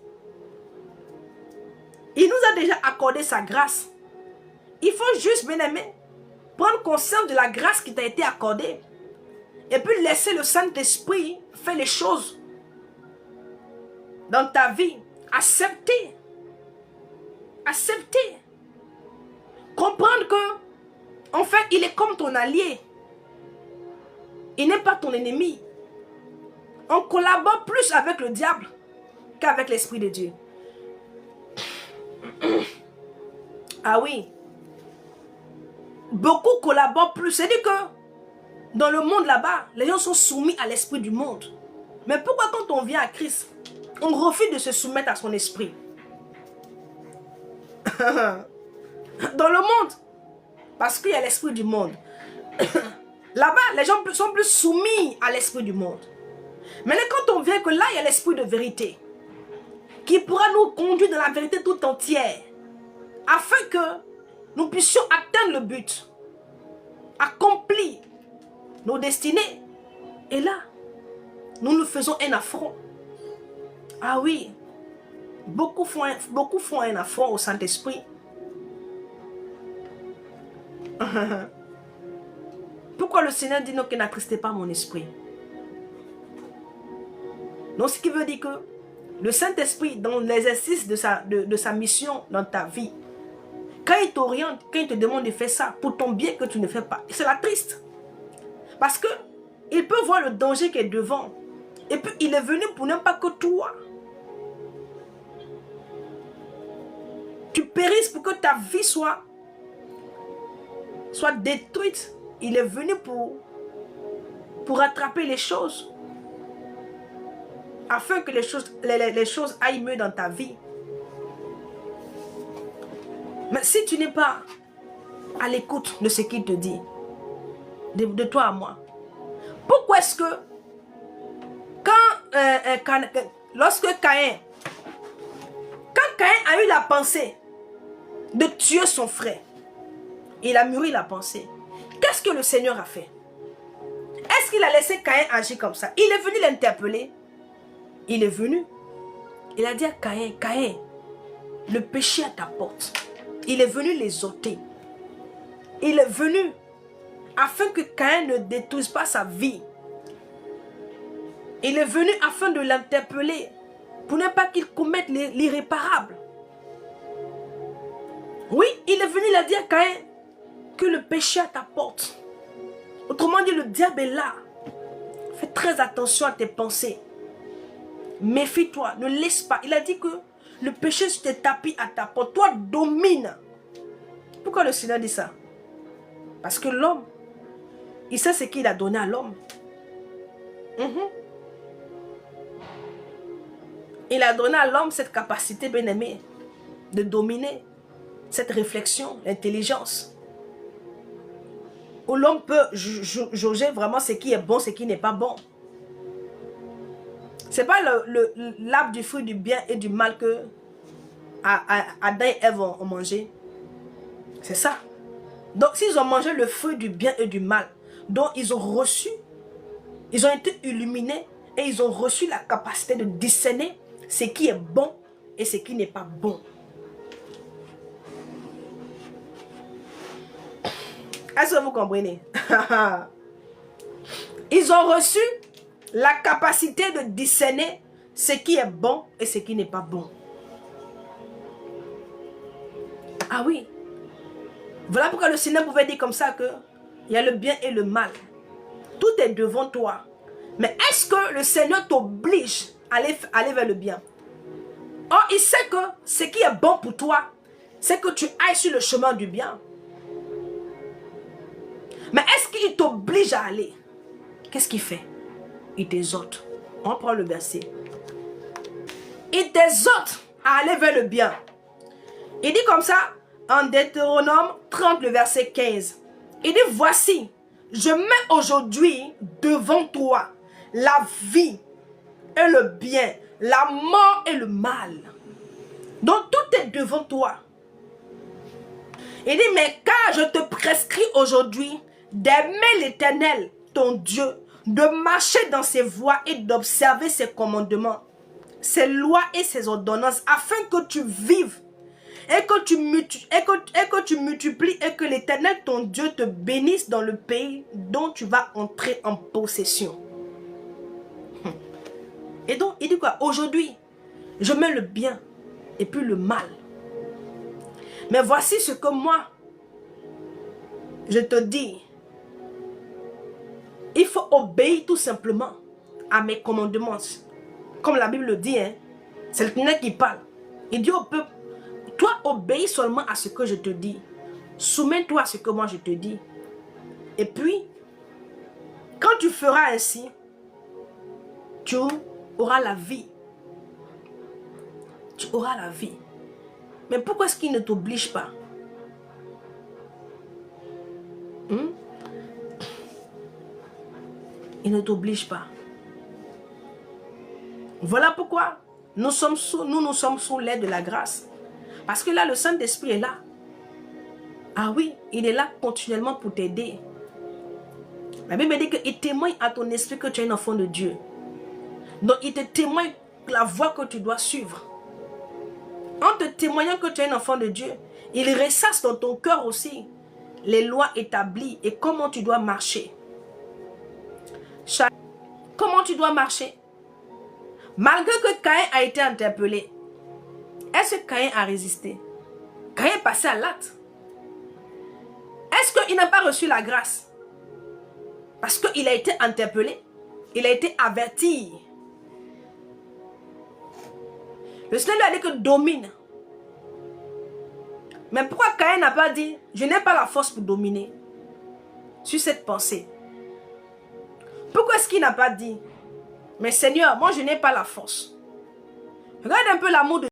Il nous a déjà accordé sa grâce. Il faut juste, bien aimé, prendre conscience de la grâce qui t'a été accordée. Et puis laisser le Saint-Esprit faire les choses dans ta vie. Accepter. Accepter. Comprendre que, en fait, il est comme ton allié. Il n'est pas ton ennemi. On collabore plus avec le diable qu'avec l'Esprit de Dieu. Ah oui. Beaucoup collaborent plus. C'est-à-dire que dans le monde là-bas, les gens sont soumis à l'esprit du monde. Mais pourquoi quand on vient à Christ, on refuse de se soumettre à son esprit? Dans le monde, parce qu'il y a l'esprit du monde. Là-bas, les gens sont plus soumis à l'esprit du monde. Maintenant, quand on vient que là, il y a l'esprit de vérité, qui pourra nous conduire dans la vérité tout entière, afin que nous puissions atteindre le but, accomplir nos destinées. Et là, nous nous faisons un affront. Ah oui, beaucoup font un affront au Saint-Esprit. Pourquoi le Seigneur dit non, que n'attristez pas mon esprit? Donc ce qui veut dire que le Saint-Esprit, dans l'exercice de sa mission dans ta vie, quand il t'oriente, quand il te demande de faire ça, pour ton bien que tu ne fais pas, c'est la triste. Parce que il peut voir le danger qui est devant. Et puis il est venu pour n'importe pas que toi. Tu périsses pour que ta vie soit détruite. Il est venu pour rattraper les choses. Afin que les choses aillent mieux dans ta vie. Mais si tu n'es pas à l'écoute de ce qu'il te dit, de toi à moi, pourquoi est-ce que lorsque Caïn a eu la pensée de tuer son frère, il a mûri la pensée, qu'est-ce que le Seigneur a fait? Est-ce qu'il a laissé Caïn agir comme ça? Il est venu l'interpeller. Il est venu. Il a dit à Caïn, Caïn, le péché à ta porte. Il est venu les ôter. Il est venu afin que Caïn ne détruise pas sa vie. Il est venu afin de l'interpeller pour ne pas qu'il commette l'irréparable. Oui, il est venu, il a dit à Caïn que le péché à ta porte. Autrement dit, le diable est là. Fais très attention à tes pensées. Méfie-toi, ne laisse pas. Il a dit que le péché sur tes tapis à ta porte. Toi, domine. Pourquoi le Seigneur dit ça? Parce que l'homme, il sait ce qu'il a donné à l'homme. Il a donné à l'homme cette capacité, bien-aimée, de dominer, cette réflexion, l'intelligence. Où l'homme peut jauger vraiment ce qui est bon, ce qui n'est pas bon. Ce n'est pas l'arbre du fruit du bien et du mal que Adam et Ève ont mangé. C'est ça. Donc, s'ils ont mangé le fruit du bien et du mal, dont ils ont reçu, ils ont été illuminés et ils ont reçu la capacité de discerner ce qui est bon et ce qui n'est pas bon. Est-ce que vous comprenez? Ils ont reçu la capacité de discerner ce qui est bon et ce qui n'est pas bon. Ah oui. Voilà pourquoi le Seigneur pouvait dire comme ça que il y a le bien et le mal. Tout est devant toi. Mais est-ce que le Seigneur t'oblige à aller vers le bien? Or, il sait que ce qui est bon pour toi, c'est que tu ailles sur le chemin du bien. Mais est-ce qu'il t'oblige à aller? Qu'est-ce qu'il fait? Il t'exhorte. On prend le verset. Il t'exhorte à aller vers le bien. Il dit comme ça, en Deutéronome 30, le verset 15. Il dit, voici, je mets aujourd'hui devant toi la vie et le bien, la mort et le mal. Donc tout est devant toi. Il dit, mais car je te prescris aujourd'hui d'aimer l'Éternel, ton Dieu, de marcher dans ses voies et d'observer ses commandements, ses lois et ses ordonnances, afin que tu vives et que tu multiplies et que l'Éternel, ton Dieu, te bénisse dans le pays dont tu vas entrer en possession. Et donc, il dit quoi? Aujourd'hui, je mets le bien et puis le mal. Mais voici ce que moi, je te dis. Il faut obéir tout simplement à mes commandements. Comme la Bible le dit, hein, c'est le Seigneur qui parle. Il dit au peuple, toi obéis seulement à ce que je te dis. Soumets-toi à ce que moi je te dis. Et puis, quand tu feras ainsi, tu auras la vie. Tu auras la vie. Mais pourquoi est-ce qu'il ne t'oblige pas? Il ne t'oblige pas. Voilà pourquoi nous sommes sous l'aide de la grâce. Parce que là, le Saint-Esprit est là. Ah oui, il est là continuellement pour t'aider. La Bible dit qu'il témoigne à ton esprit que tu es un enfant de Dieu. Donc, il te témoigne la voie que tu dois suivre. En te témoignant que tu es un enfant de Dieu, il ressasse dans ton cœur aussi les lois établies et comment tu dois marcher. Comment tu dois marcher? Malgré que Caïn a été interpellé, est-ce que Caïn a résisté? Caïn est passé à l'acte. Est-ce qu'il n'a pas reçu la grâce? Parce qu'il a été interpellé, il a été averti. Le Seigneur lui a dit que domine. Mais pourquoi Caïn n'a pas dit, je n'ai pas la force pour dominer sur cette pensée? Pourquoi est-ce qu'il n'a pas dit, mais Seigneur, moi je n'ai pas la force? Regarde un peu l'amour de